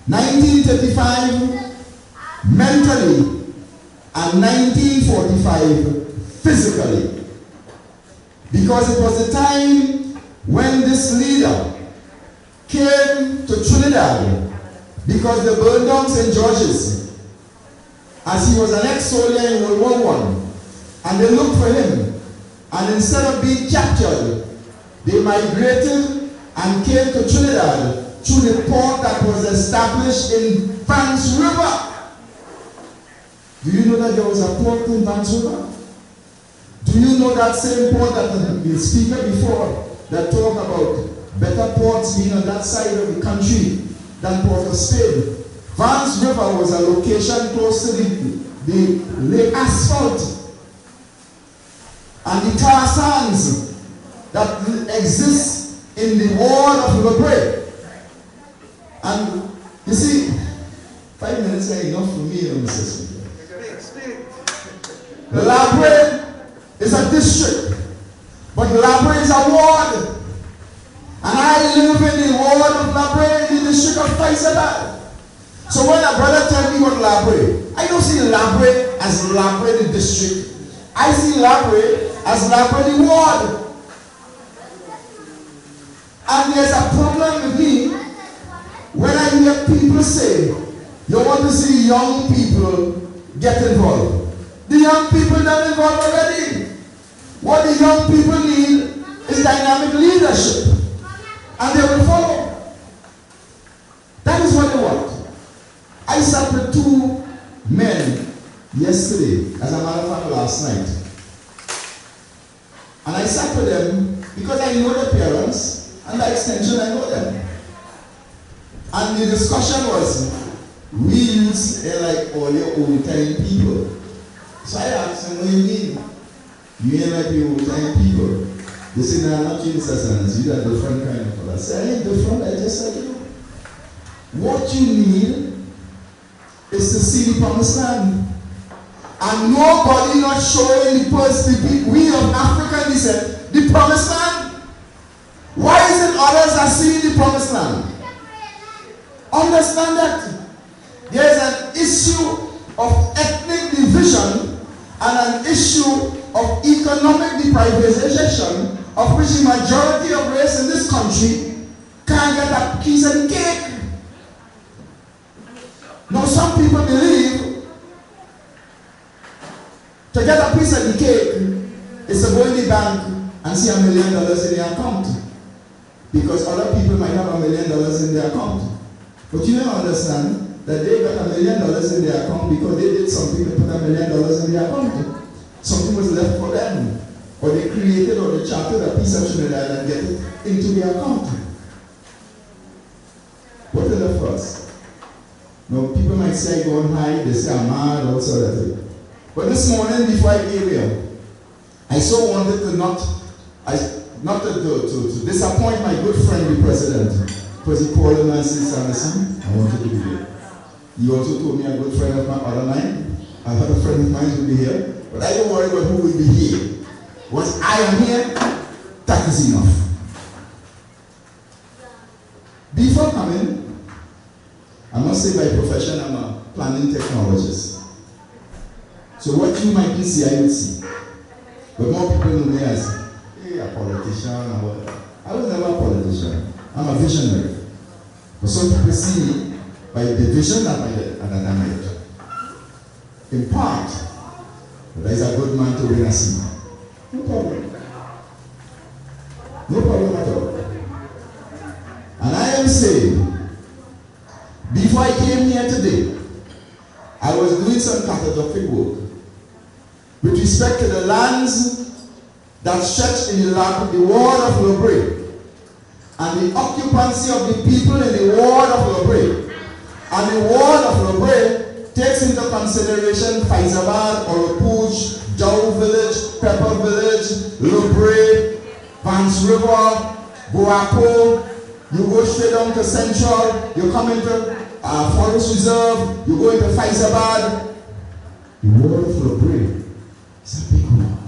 1935 mentally and 1945 physically. Because it was the time when this leader came to Trinidad because they burned down St. George's as he was an ex-soldier in World War I. And they looked for him. And instead of being captured, they migrated and came to Trinidad through the port that was established in Vance River. Do you know that there was a port in Vance River? Do you know that same port that the speaker before that talked about better ports being on that side of the country than Port of Spain? Vance River was a location close to the Lake Asphalt and the tar sands that exist in the wall of Labre. And you see, 5 minutes are enough for me, Mr. Speaker. Labre is a district, but Labre is a ward. And I live in the ward of Labre in the district of Faisabad. So when a brother tells me what Labre, I don't see Labre as Labre the district. I see Labre as Labre the ward. And there's a problem with me when I hear people say, you want to see young people get involved. The young people are involved already. What the young people need is dynamic leadership. And they will follow. That is what they want. I sat with 2 men yesterday, as a matter of fact last night. And I sat with them because I know their parents, and by extension I know them. And the discussion was, we use like all your old time people. So I asked them, what do you mean? You ain't like your old time people. They say, no, not you, Mr. You are different kind of people. I said, I ain't different, I just like you. What you need is to see the promised land. And nobody not showing the person, we of African descent, the promised land. Why is it others are seeing the promised land? Understand that there is an issue of ethnic division and an issue of economic deprivation of which the majority of race in this country can't get a piece of the cake. Now some people believe to get a piece of the cake is to go in the bank and see $1 million in their account. Because other people might have $1 million in their account. But you don't understand, that they got $1 million in their account because they did something to put $1 million in their account. Something was left for them. Or they created or they chartered a piece of Trinidad and get it into their account. What is left for us? Now, people might say I go on high, they say I'm mad, all sort of thing. But this morning, before I came here, I so wanted to not to disappoint my good friend, the president, because he called him and said, Sanderson, I want you to be here. He also told me a good friend of mine, other mine, another friend of mine will be here, but I don't worry about who will be here. Once I am here, that is enough. Before coming, I must say by profession, I'm a planning technologist. So what you might see, I will see. But more people know me as, hey, a politician or whatever. I was never a politician. I'm a visionary. But some people see me by the vision that I made. In part, there is a good man to win a seat. No problem. No problem at all. And I am saying, before I came here today, I was doing some cartographic work with respect to the lands that stretch in the ward of Lobre, and the occupancy of the people in the ward of Lobre. And the ward of Lobre takes into consideration Faizabad, Oropuj, Dow Village, Pepper Village, Lobre, Vance River, Boaco. You go straight down to Central, you come into Forest Reserve, you go into Faizabad. The ward of Lobre is a big one.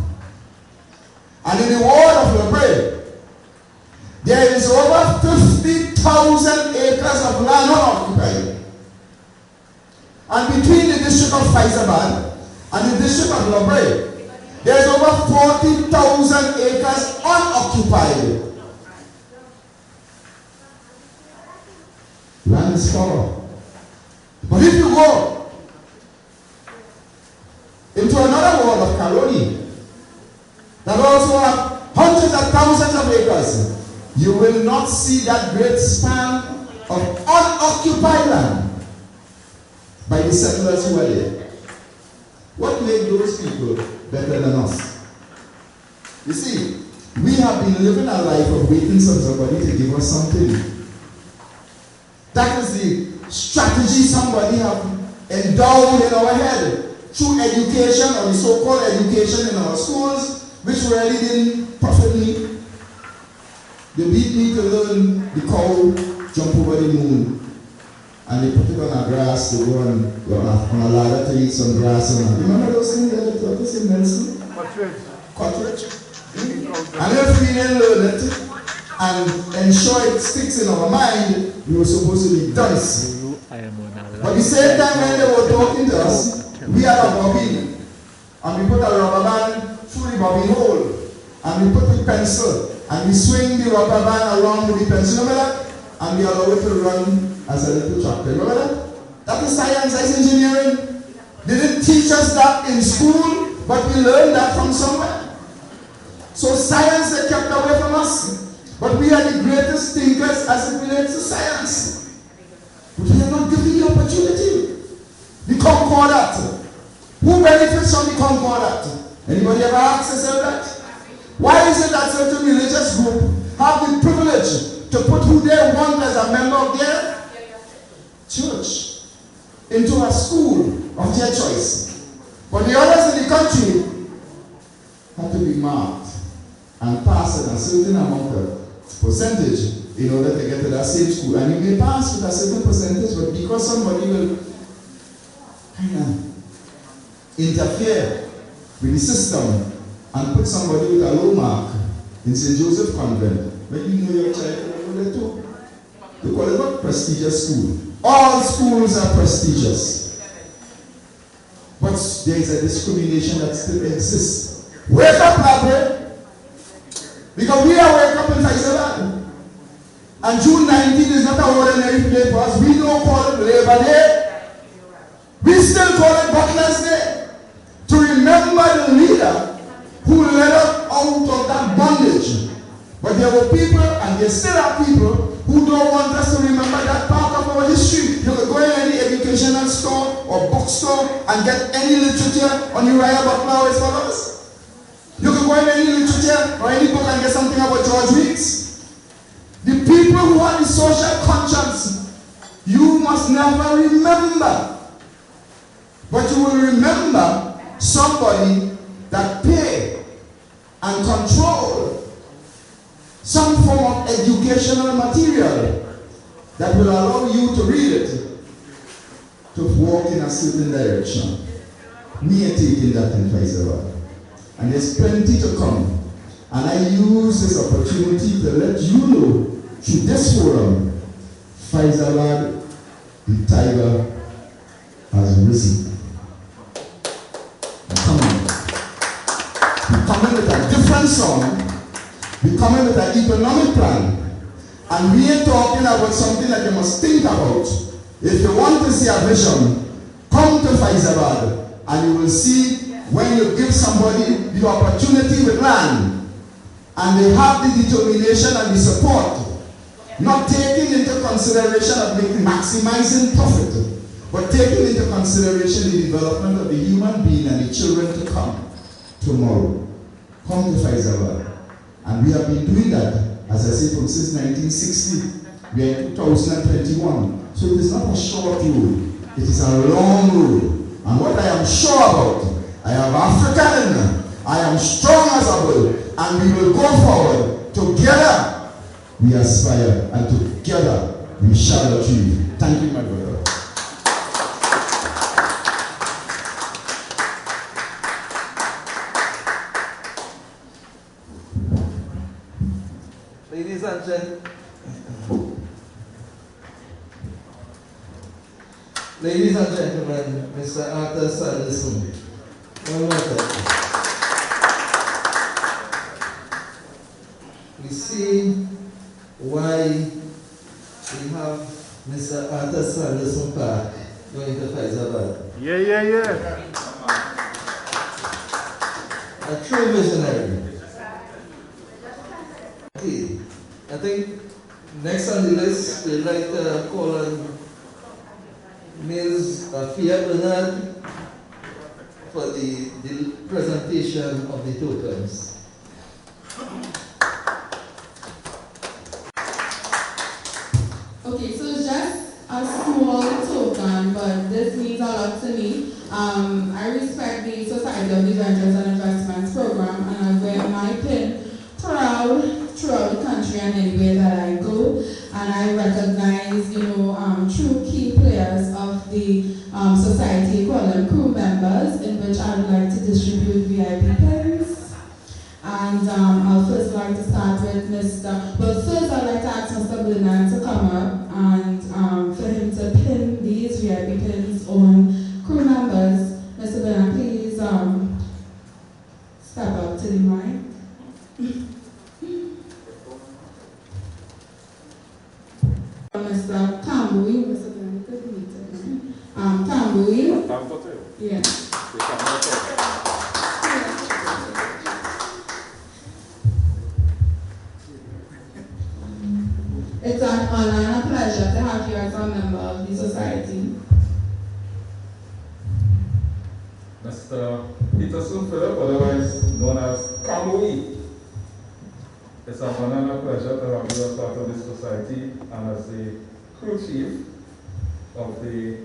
And in the ward of Lobre, there is over 50,000 acres of land unoccupied. And between the district of Faizabad and the district of Lobre, there is over 40,000 acres unoccupied. Land is power. But if you go into another ward of Caroni, that also have hundreds of thousands of acres, you will not see that great span of unoccupied land by the settlers who are there. What made those people better than us? You see, we have been living a life of waiting for somebody to give us something. That is the strategy somebody have endowed in our head through education, or the so-called education in our schools, which really didn't profit me. They beat me to learn the cow jump over the moon, and they put it on a grass to go on a ladder to eat some grass. Remember those things that they taught us in medicine? Cartridge. And if we didn't learn it and ensure it sticks in our mind, we were supposed to be dunce. But the same time when they were talking to us, we had a bobbin, and we put a rubber band through the bobbin hole, and we put the pencil, and we swing the rubber band around with the pencil. Remember that? And we allow it to run as a little tractor. Remember that? That is science, that's engineering. They didn't teach us that in school, but we learned that from somewhere. So science they kept away from us. But we are the greatest thinkers as it relates to science. But we are not given the opportunity. The Concordat. Who benefits from the Concordat? Anybody ever asked themselves that? Why is it that certain religious group have the privilege to put who they want as a member of their church into a school of their choice? But the others in the country have to be marked and pass at a certain amount of percentage in order to get to that same school. And you may pass with a certain percentage, but because somebody will kind of interfere with the system and put somebody with a low mark in St. Joseph Convent, when you know your child will go there too. They call it not prestigious school. All schools are prestigious. But there is a discrimination that still exists. Wake up, Labra! Because we are wake up in Faisal. And June 19th is not an ordinary day for us. We don't call it Labor Day. We still call it Butler's Day. To remember the leader who led us out of that bondage. But there were people, and there still are people, who don't want us to remember that part of our history. You can go in any education educational store or bookstore and get any literature on Uriah Butler or his followers? You can go in any literature or any book and get something about George Weeks. The people who have the social conscience, you must never remember. But you will remember somebody that pay and control some form of educational material that will allow you to read it, to walk in a certain direction. We are taking that in Faisalabad. And there's plenty to come. And I use this opportunity to let you know, through this forum, Faisalabad, the tiger, has risen. We're coming with a different song. We're coming with an economic plan. And we are talking about something that you must think about. If you want to see a vision, come to Faisalabad and you will see when you give somebody the opportunity with land and they have the determination and the support, not taking into consideration of maximizing profit, but taking into consideration the development of the human being and the children to come tomorrow. Come to Faisalabad. And we have been doing that, as I said, since 1960. We are in 2021. So it is not a short road. It is a long road. And what I am sure about, I am African in me. I am strong as a bull. And we will go forward. Together, we aspire. And together, we shall achieve. Thank you, my brother. Ladies and gentlemen, Mr. Arthur Sanderson. One more time. We see why we have Mr. Arthur Sanderson Park going to Faisalabad. Yeah. A true visionary. Okay, I think next on the list we'd like to call on Ms. Afia Bernard for the presentation of the tokens. Okay, so just a small token, but this means a lot to me. I respect the Society of the Ventures and Investments program, and I wear my pin proud throughout the country and anywhere that I go. And I recognize, true key players of the society, call them crew members, in which I would like to distribute V.I.P pins. And I'll first like to start with first I'd like to ask Mr. Bernard to come up and for him to pin these V.I.P pins on crew members. Mr. Bernard, please step up to the mic. Mr. Kambui, Mr. Bernard, could you meet him? Kambui. Yeah. It's an honor and a pleasure to have you as a member of the society. Mr. Peterson Philip, otherwise known as Kambui. It's an honor and a pleasure to have you as part of this society and as the crew chief of the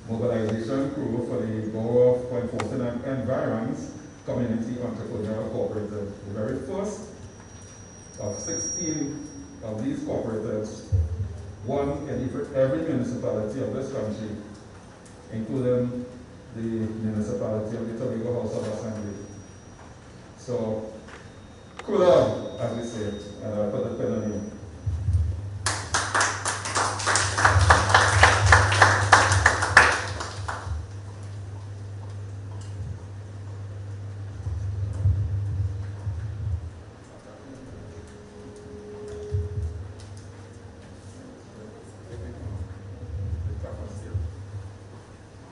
mobilization crew for the Borough of Point Fortin and Environs Community Entrepreneurial Cooperative. The very first of 16 of these cooperatives, one in every municipality of this country, including the municipality of the Tobago House of Assembly. So, kudos, as we say, and I'll put the pen on you.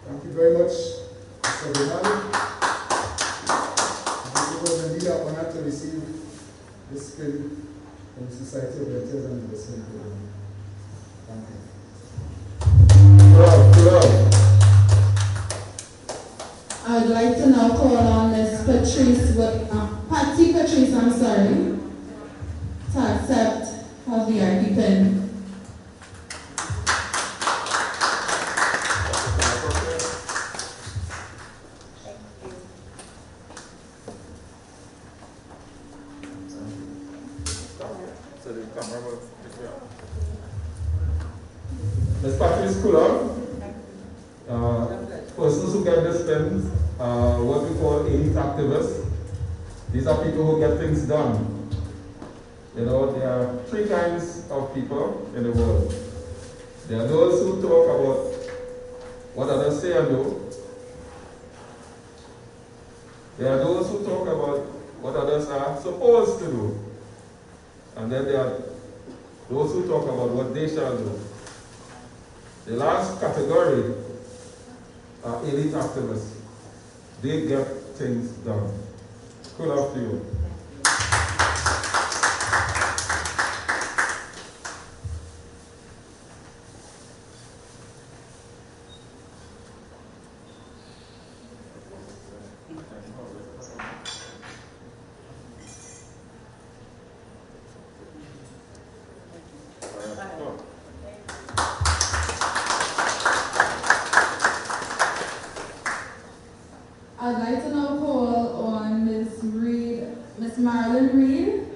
Thank you very much, Mr. Bernard. It was indeed an honor to receive this pin from the Society of Clifton. Ms. Patrice Kuller, persons who get this pin, what we call elite activists. These are people who get things done. You know, there are three kinds of people in the world. There are those who talk about what others say and do. There are those who talk about what others are supposed to do. And then there are those who talk about what they shall do. The last category are elite activists. They get things done. Good after you. I'd like to now call on Ms. Reed, Ms. Marilyn Reed,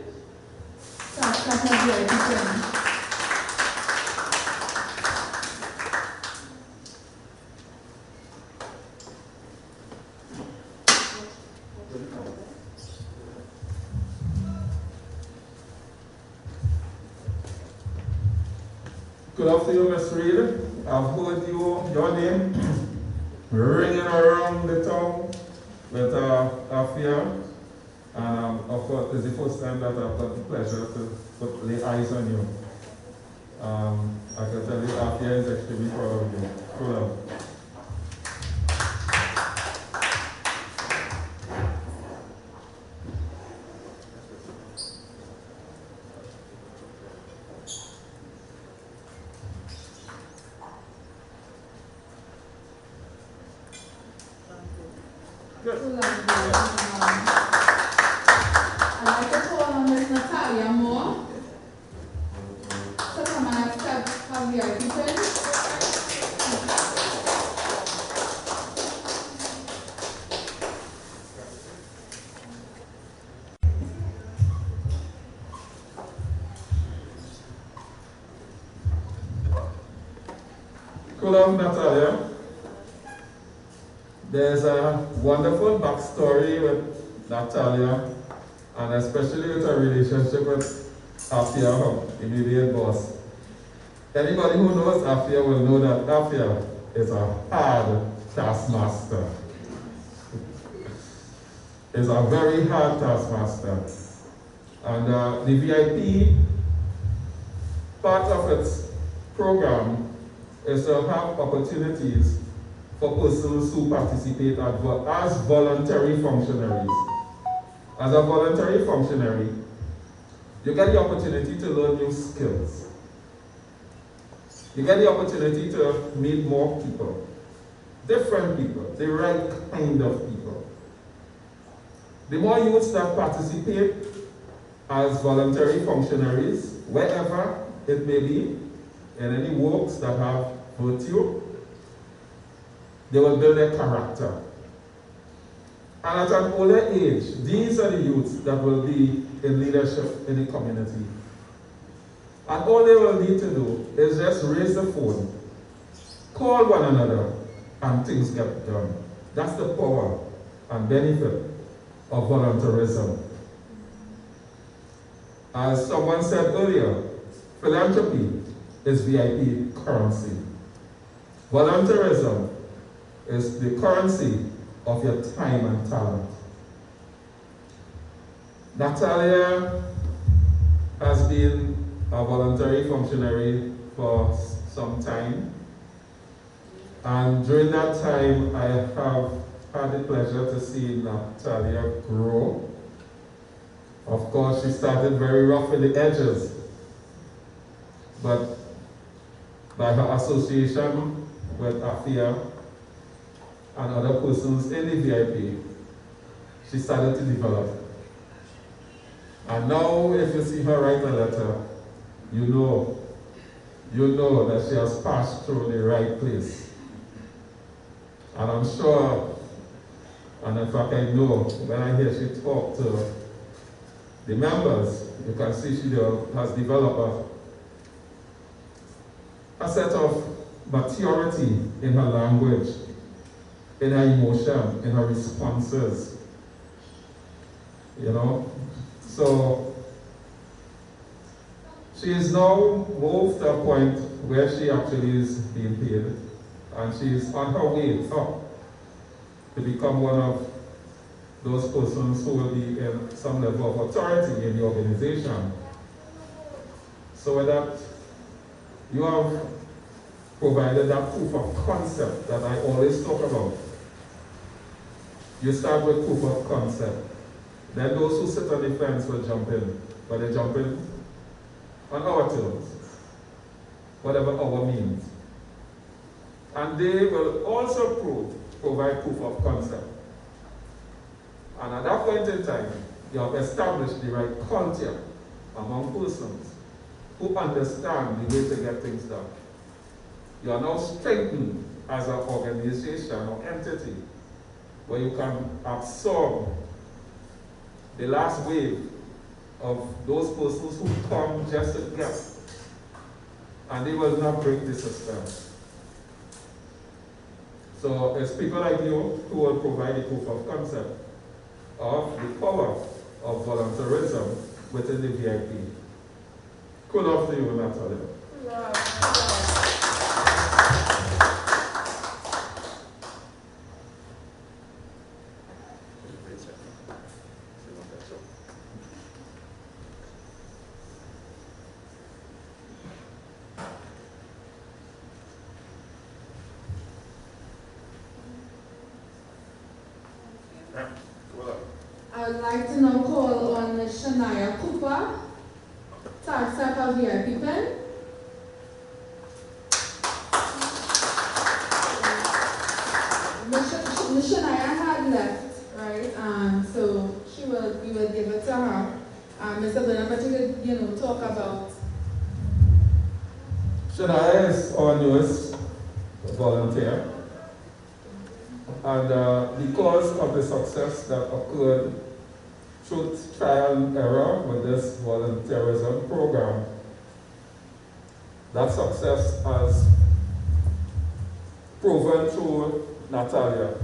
Staff V.I.P. Chairman. Good afternoon, Ms. Reed. I've heard your name ringing around the town with Afia. And of course, it's the first time that I've got the pleasure to lay eyes on you. I can tell you, Afia is extremely proud of you. Cool. I'd like to call on Ms. Natalia Moore to come and accept her V.I.P. pin. Hello, Natalia. There's a wonderful backstory with Natalia, and especially with her relationship with Afia, her immediate boss. Anybody who knows Afia will know that Afia is a hard taskmaster. Is a very hard taskmaster. And the V.I.P. part of its program is to have opportunities for persons who participate as voluntary functionaries. As a voluntary functionary, you get the opportunity to learn new skills. You get the opportunity to meet more people, different people, the right kind of people. The more youths that participate as voluntary functionaries, wherever it may be, in any works that have virtue, they will build their character. And at an older age, these are the youths that will be in leadership in the community. And all they will need to do is just raise the phone, call one another, and things get done. That's the power and benefit of volunteerism. As someone said earlier, philanthropy is V.I.P. currency. Volunteerism is the currency of your time and talent. Natalia has been a voluntary functionary for some time, and during that time I have had the pleasure to see Natalia grow. Of course, she started very rough in the edges, but by her association with Afia and other persons in the V.I.P, she started to develop. And now, if you see her write a letter, you know you know that she has passed through the right place. And I'm sure, and in fact I know, when I hear she talk to the members, you can see she has developed a set of maturity in her language, in her emotion, in her responses. You know? So she is now moved to a point where she actually is being paid, and she is on her way up to become one of those persons who will be in some level of authority in the organization. So with that, you have provided that proof of concept that I always talk about. You start with proof of concept. Then those who sit on the fence will jump in, but they jump in on our terms, whatever our means. And they will also provide proof of concept. And at that point in time, you have established the right contact among persons who understand the way to get things done. You are now strengthened as an organization or entity where you can absorb the last wave of those persons who come just to get, and they will not break the system. So it's people like you who will provide the proof of concept of the power of volunteerism within the V.I.P. Kudos to you, Natalia. I would like to now call on Shania Cooper to accept our V.I.P. pen. Shania had left, right? So we will give it to her. Mr. Bernard, but you could, talk about. Shania is our newest volunteer. And because of the success that occurred through trial and error with this volunteerism program, that success has proven through Natalia.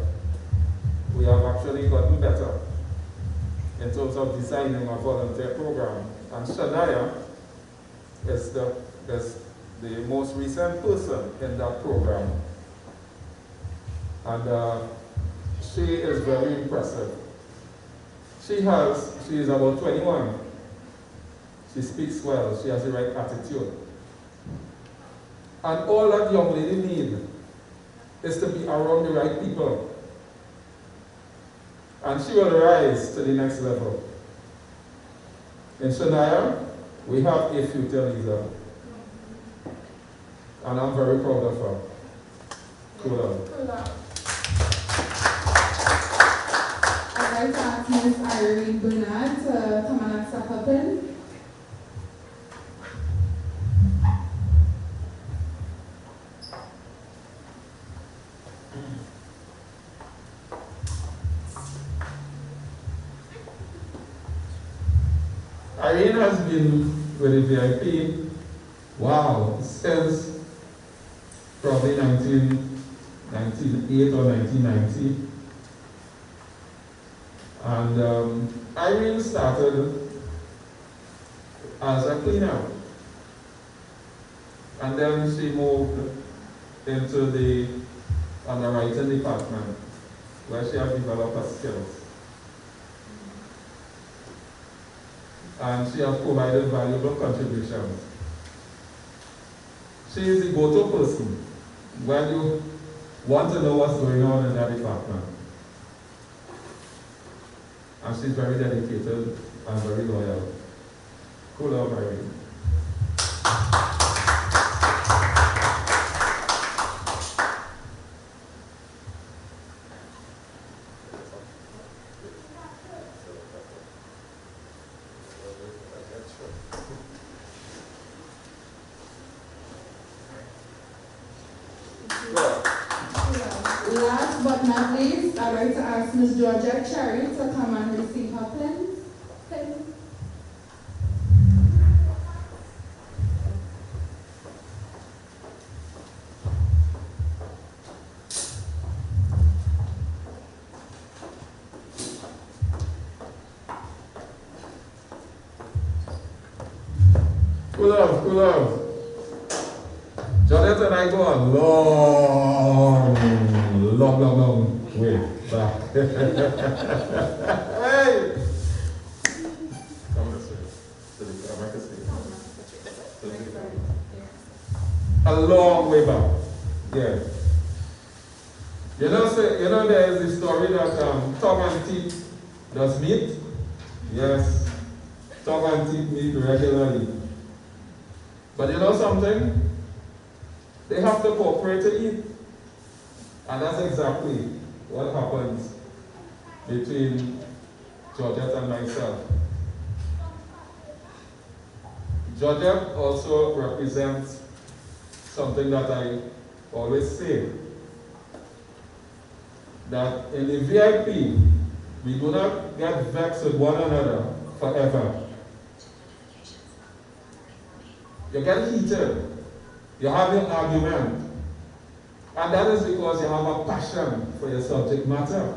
We have actually gotten better in terms of designing a volunteer program. And Shania is the most recent person in that program. And she is very impressive. She is about 21. She speaks well, she has the right attitude. And all that young lady needs is to be around the right people. And she will rise to the next level. In Shania, we have a future leader. And I'm very proud of her. Cool. I'd like to ask Ms. Irene Bernard to come and accept her pen. Irene has been with the V.I.P. since probably 1998 or 1990. And Irene started as a cleaner. And then she moved into the underwriting department, where she has developed her skills. And she has provided valuable contributions. She is the go-to person when you want to know what's going on in that department. And she's very dedicated and very loyal. Cool love, Irene. Last but not least, I'd like to ask Ms. Georgia Cherry to come and receive her pins. Cool love. Jonathan and I go a long way back. Hey! Come this way. To the camera, a long way back. Yeah. You know there is the story that Tom and Teeth does meet? Yes. Tom and Teeth meet regularly. But you know something? They have to cooperate to eat. And that's exactly what happens between Georgette and myself. Georgette also represents something that I always say, that in the V.I.P, we do not get vexed with one another forever. You get heated, you have your argument, and that is because you have a passion for your subject matter.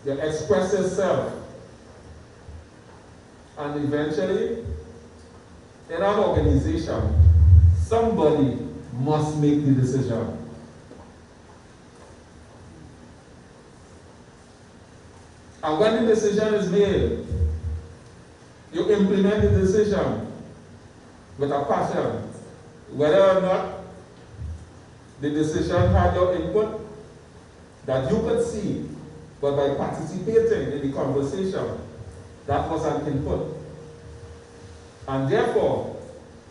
You express yourself, and eventually, in an organization, somebody must make the decision. And when the decision is made, you implement the decision with a passion, whether or not the decision had your input that you could see, but by participating in the conversation, that was an input. And therefore,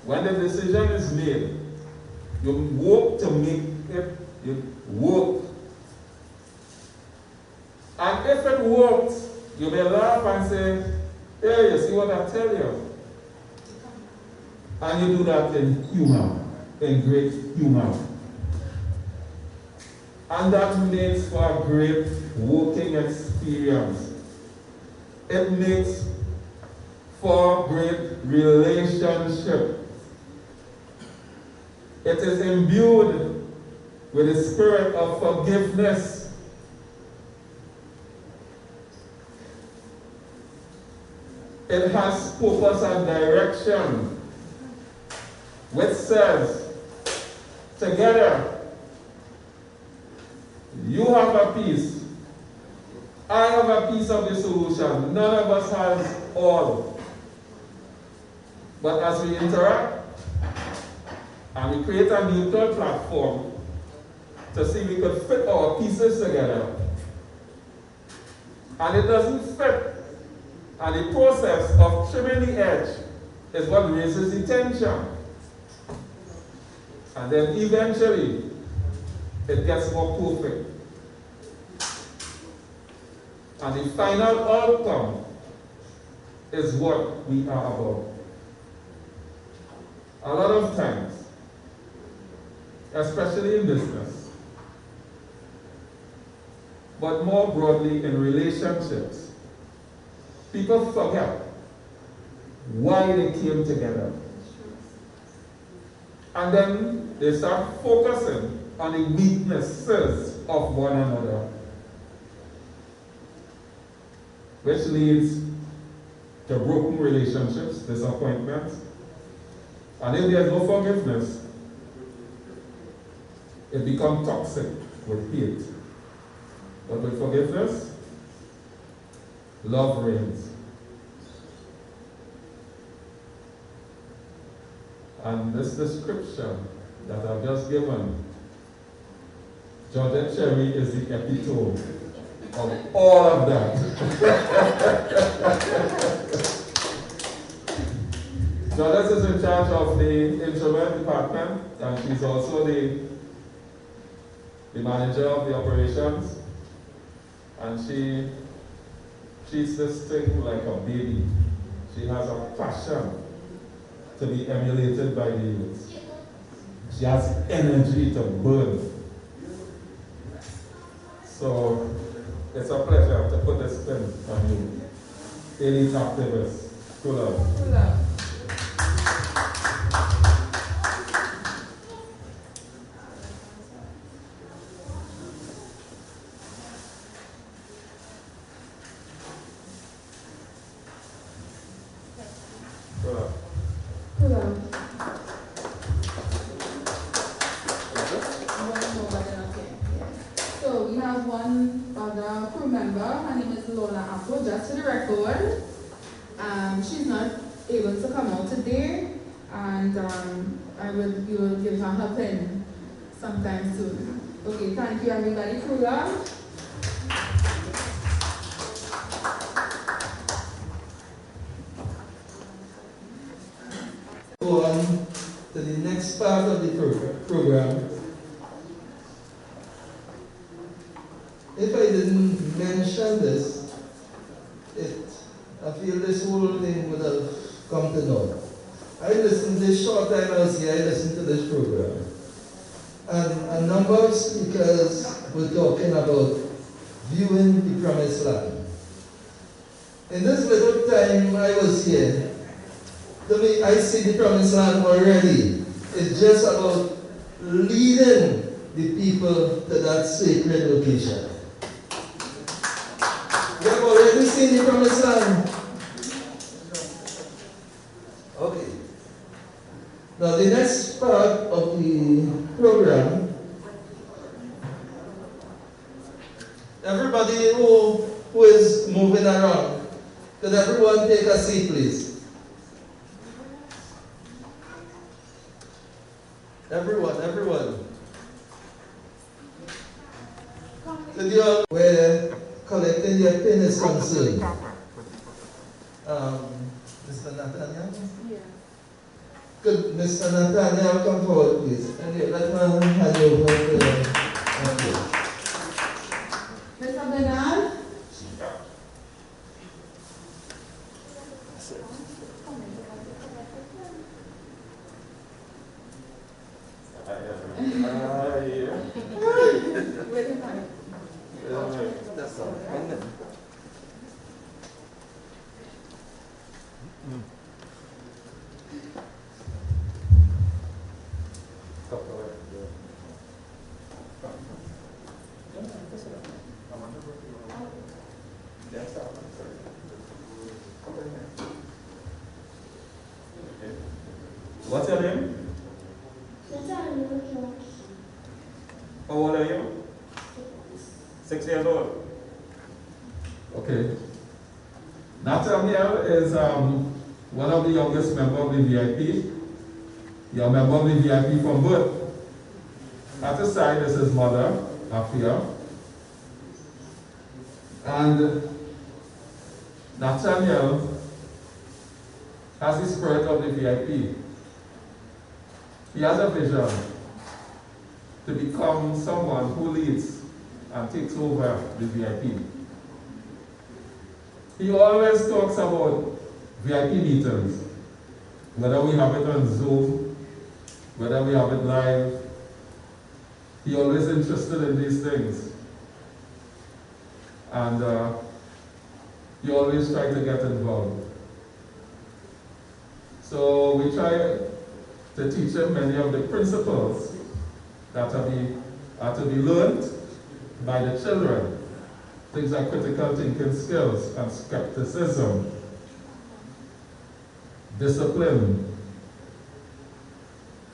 when the decision is made, you work to make it work. And if it works, you may laugh and say, hey, you see what I tell you? And you do that in humor, in great humor. And that makes for a great working experience. It makes for great relationship. It is imbued with the spirit of forgiveness. It has purpose and direction, which says, together, you have a piece, I have a piece of the solution. None of us has all. But as we interact, and we create a neutral platform to see if we could fit our pieces together, and it doesn't fit, and the process of trimming the edge is what raises the tension. And then eventually, it gets more perfect. And the final outcome is what we are about. A lot of times, especially in business, but more broadly in relationships, people forget why they came together. And then they start focusing on the weaknesses of one another, which leads to broken relationships, disappointments. And if there's no forgiveness, it becomes toxic with hate. But with forgiveness, love reigns. And this description that I've just given, Georgette Cherry is the epitome of all of that. Georgette is in charge of the introvert department, and she's also the manager of the operations. And she treats this thing like a baby. She has a passion to be emulated by the youth. She has energy to burn. So it's a pleasure to put this spin on you. Elite activist, true love. True love. True love. True love. So we have one other crew member. Her name is Lola Apple, just for the record. She's not able to come out today, and we will give her her pin sometime soon. Okay, thank you everybody. Crew love. Go on to the next part of the program. If I didn't mention this, I feel this whole thing would have come to naught. I listened this short time I was here, I listened to this program. And a number of speakers were talking about viewing the promised land. In this little time I was here, to me, I see the promised land already. It's just about leading the people to that sacred location. We have already seen the promised land. Okay. Now the next part of the program, everybody who is moving around, could everyone take a seat, please? Everyone. Could you all, where collecting your pin is concerned? Mr. Nathaniel? Yeah. Could Mr. Nathaniel come forward, please? And let me hand over to thank you. Mr. Bernard? What's your name? How old are you? 6 years old. Okay. Nathaniel is one of the youngest members of the V.I.P. You're a member of the V.I.P. from birth. At his side is his mother, Afia. And Nathaniel has the spirit of the V.I.P. He has a vision to become someone who leads and takes over the V.I.P. He always talks about V.I.P. meetings, whether we have it on Zoom, whether we have it live. He always interested in these things. And he always tries to get involved. So we try to teach him many of the principles that are to be learned by the children. Things like critical thinking skills and skepticism, discipline.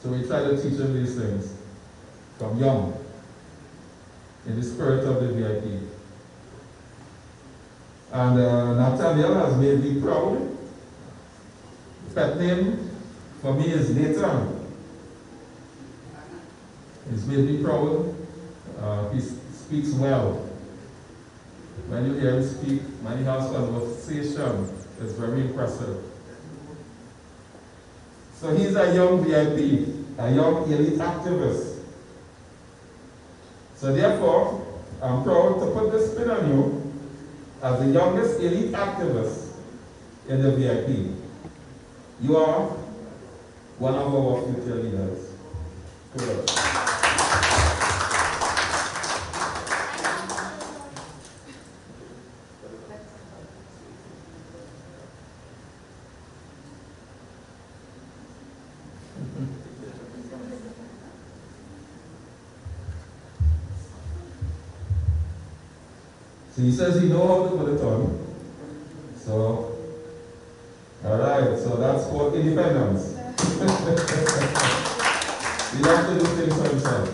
So we try to teach him these things from young, in the spirit of the V.I.P. And Nathaniel has made me proud. The pet name for me is Nathan. He's made me proud. He speaks well. When you hear him speak, when he has conversation, it's very impressive. So he's a young V.I.P., a young elite activist. So therefore, I'm proud to put this spin on you as the youngest elite activist in the V.I.P. You are one of our future leaders. So he says he knows how to put it on. So, alright, so that's called independence. He loves to do things for himself.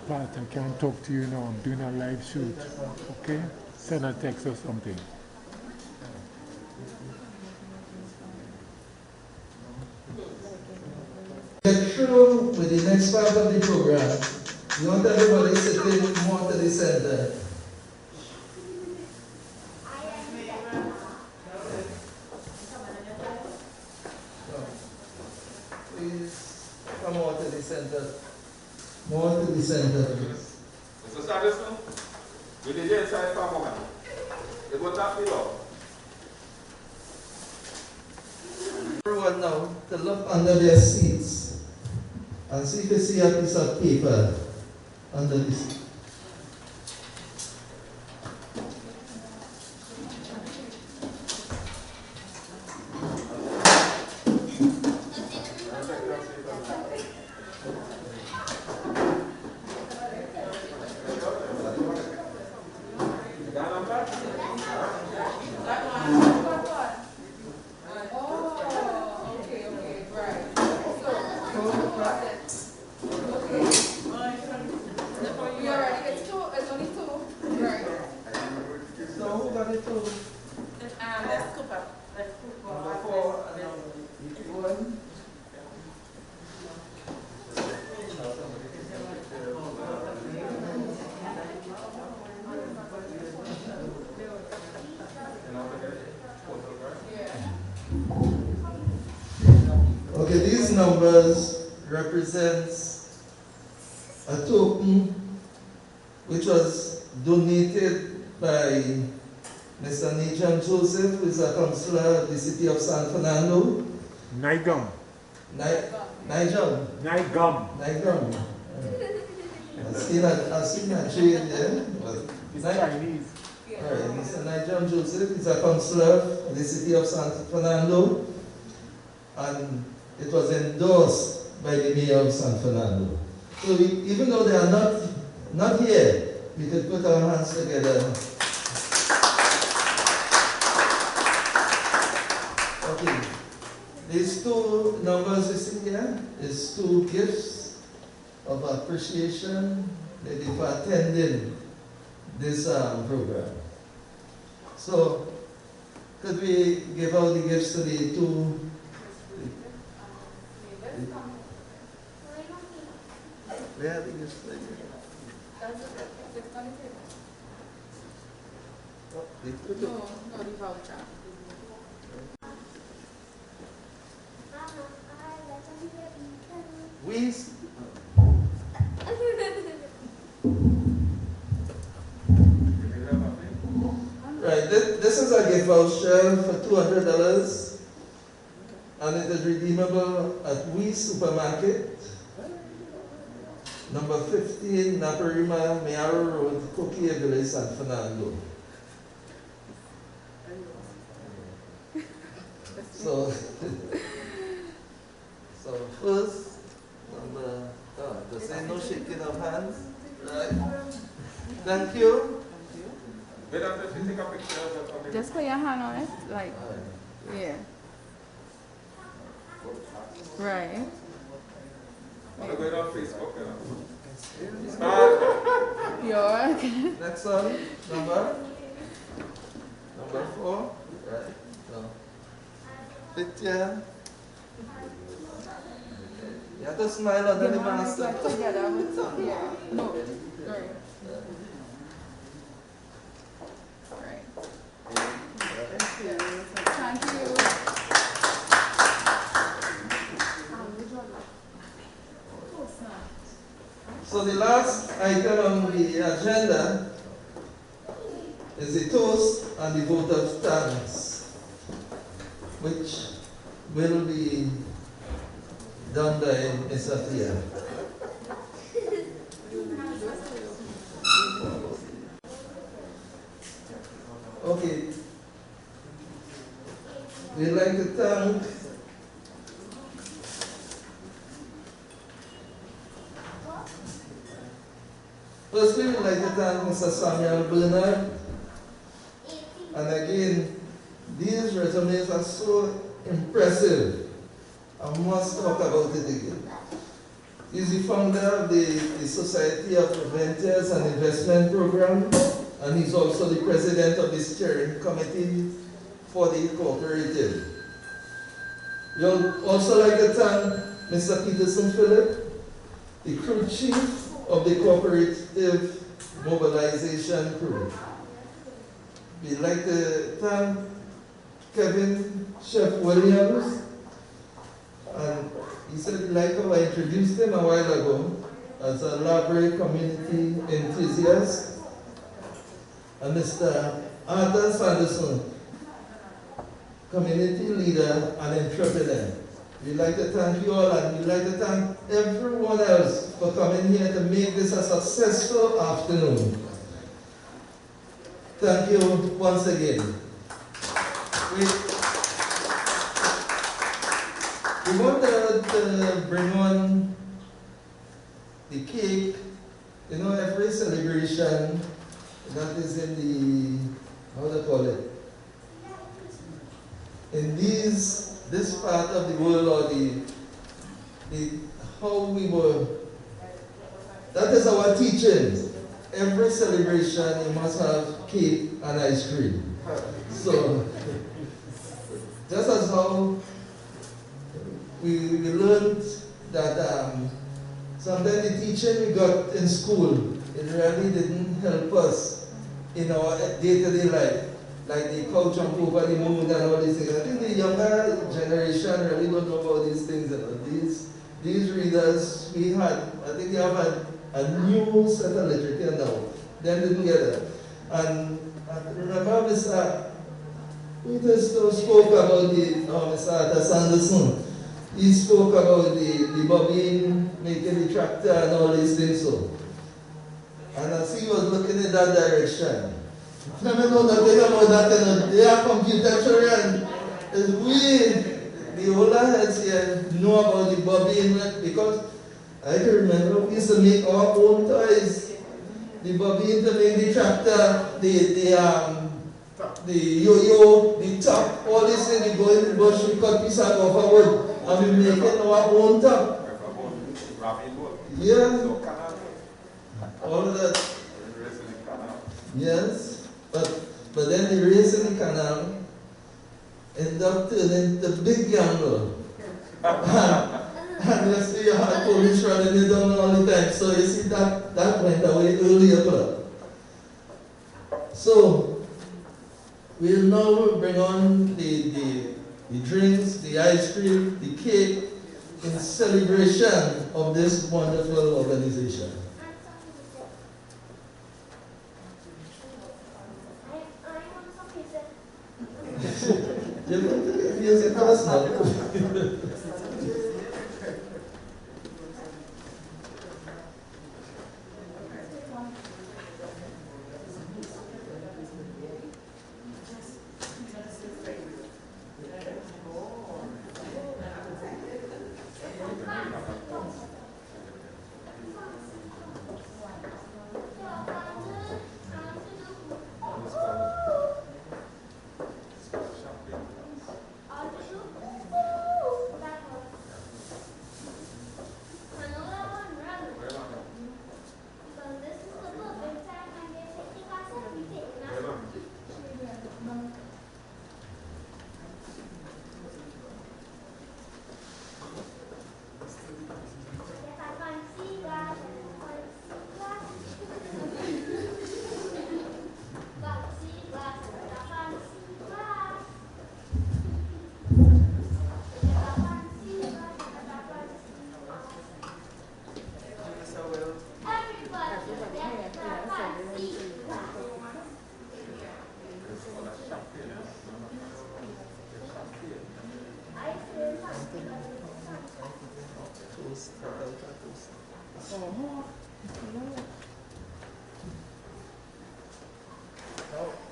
But I can't talk to you now. I'm doing a live shoot. Okay? Send a text or something. Get through with the next part of the program. We want everybody sitting more to the center. Please come more to the center. More to the center, please. Mr. Sanderson, we did the inside for a moment. It will not be up. Everyone now to look under their seats and see if you see a piece of paper under the seat. Okay, these numbers represents a token which was donated by Mr. Luncheon Joseph, who is a councillor of the city of San Fernando. Nigam. Nigam. I've seen a trade there. It's Chinese. Alright, Mr. Luncheon Joseph is a councillor of the city of San Fernando, and it was endorsed by the mayor of San Fernando. So even though they are not here, we could put our hands together. Okay, these two numbers you see here is two gifts of appreciation maybe for attending this program. So, could we give out the gifts to the two? Where are the gifts? No, the voucher. Right, this is a gift voucher for $200, and it is redeemable at We Supermarket, number 15, Naparima, Mayaro Road, Coquille Village, San Fernando. So first, there's no shaking of hands, right? Thank you. Just put your hand on it, like, yeah. Right. I'm going on Facebook, You're okay. Next one, number 4. Right. So, picture. You have to smile under the mask. Together with some, yeah. No, right. Thank you. So the last item on the agenda is the toast and the vote of thanks, which will be done by Ms. Afia. Okay. We'd like to thank firstly, we'd like to thank Mr. Samuel Bernard. And again, these resumes are so impressive. I must talk about it again. He's the founder of the Society of Preventers and Investment Program, and he's also the president of the steering committee for the cooperative. We would also like to thank Mr. Peterson Philip, the crew chief of the cooperative mobilization crew. We'd like to thank Kevin Chef Williams, and he said like how I introduced him a while ago as a library community enthusiast, and Mr. Arthur Sanderson, community leader and entrepreneur. We'd like to thank you all, and we'd like to thank everyone else for coming here to make this a successful afternoon. Thank you once again. We want to bring on the cake. You know, every celebration that is in the, how do you call it? In this part of the world, or the how we were, that is our teaching. Every celebration you must have cake and ice cream. So just as how we learned that sometimes the teaching we got in school, it really didn't help us in our day-to-day life. Like the cow jump over the moon and all these things. I think the younger generation really don't know about these things. These readers we had, I think they have a new set of literature now. Then together. And I remember Mr. Peter spoke about Mr. Arthur Sanderson. He spoke about the bobbin, making the tractor and all these things. So. And as he was looking in that direction, I don't know nothing about that. They are computer children. The older heads here know about the bobbin, because I can remember we used to make our own toys. The bobbin to make the tractor, the yo-yo, the top, all these things. We go in the bush, we cut pieces of wood, and we make it our own top. Yeah. All of that. Yes. But then the race in the canal ended up turning into big gamble. And you see you had police running you down all the time. So you see that went away earlier. So we'll now bring on the drinks, the ice cream, the cake in celebration of this wonderful organization. Yes, it does now.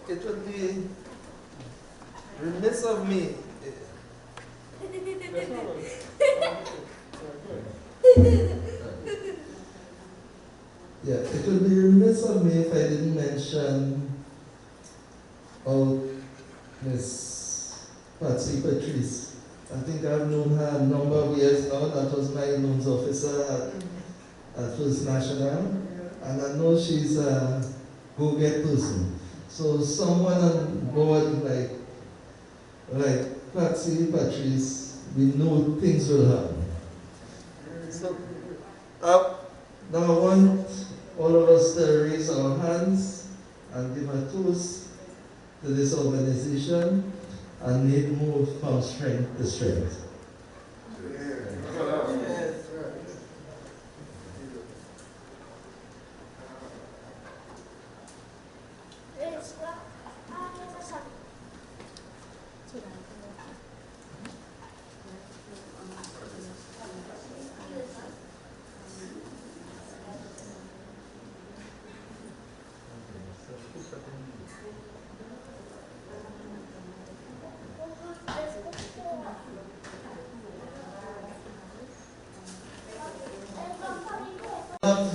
it would be remiss of me. Yeah, it would be remiss of me if I didn't mention Miss Patsy Patrice. I think I've known her a number of years now. That was my loans officer at First National. And I know she's a go-get person. So someone on board like Patsy Patrice, we know things will happen. So now I want all of us to raise our hands and give a toast to this organization and make move from strength to strength.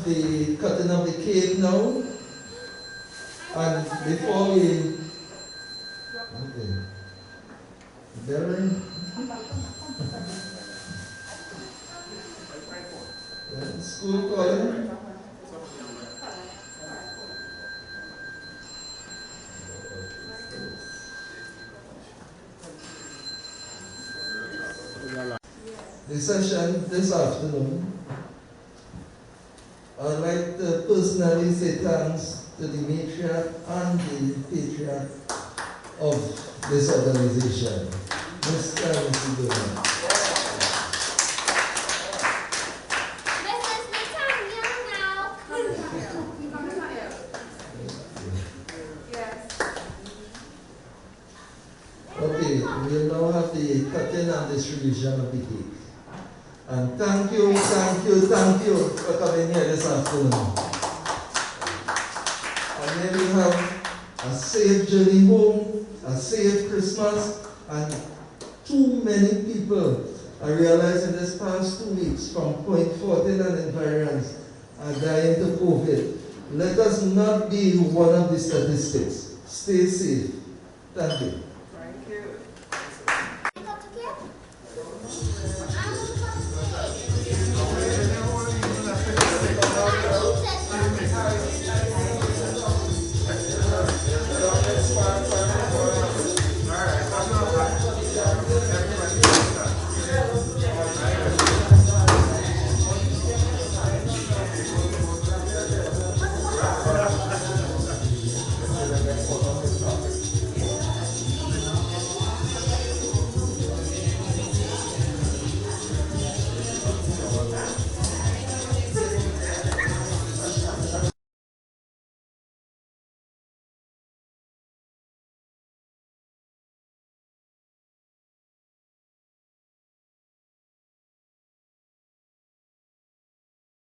The cutting of the cake now, and before we Darren, school calling. The session this afternoon, I'd like to personally say thanks to the matriarch and the patriarch of this organization, Mr. and Mrs. Goodman. Okay, we'll now have the cutting and distribution of the cake. And thank you for coming here this afternoon. And may we have a safe journey home, a safe Christmas, and too many people, I realized in this past 2 weeks, from Point 14 and environs, are dying to COVID. Let us not be one of the statistics. Stay safe. Thank you. Thank you.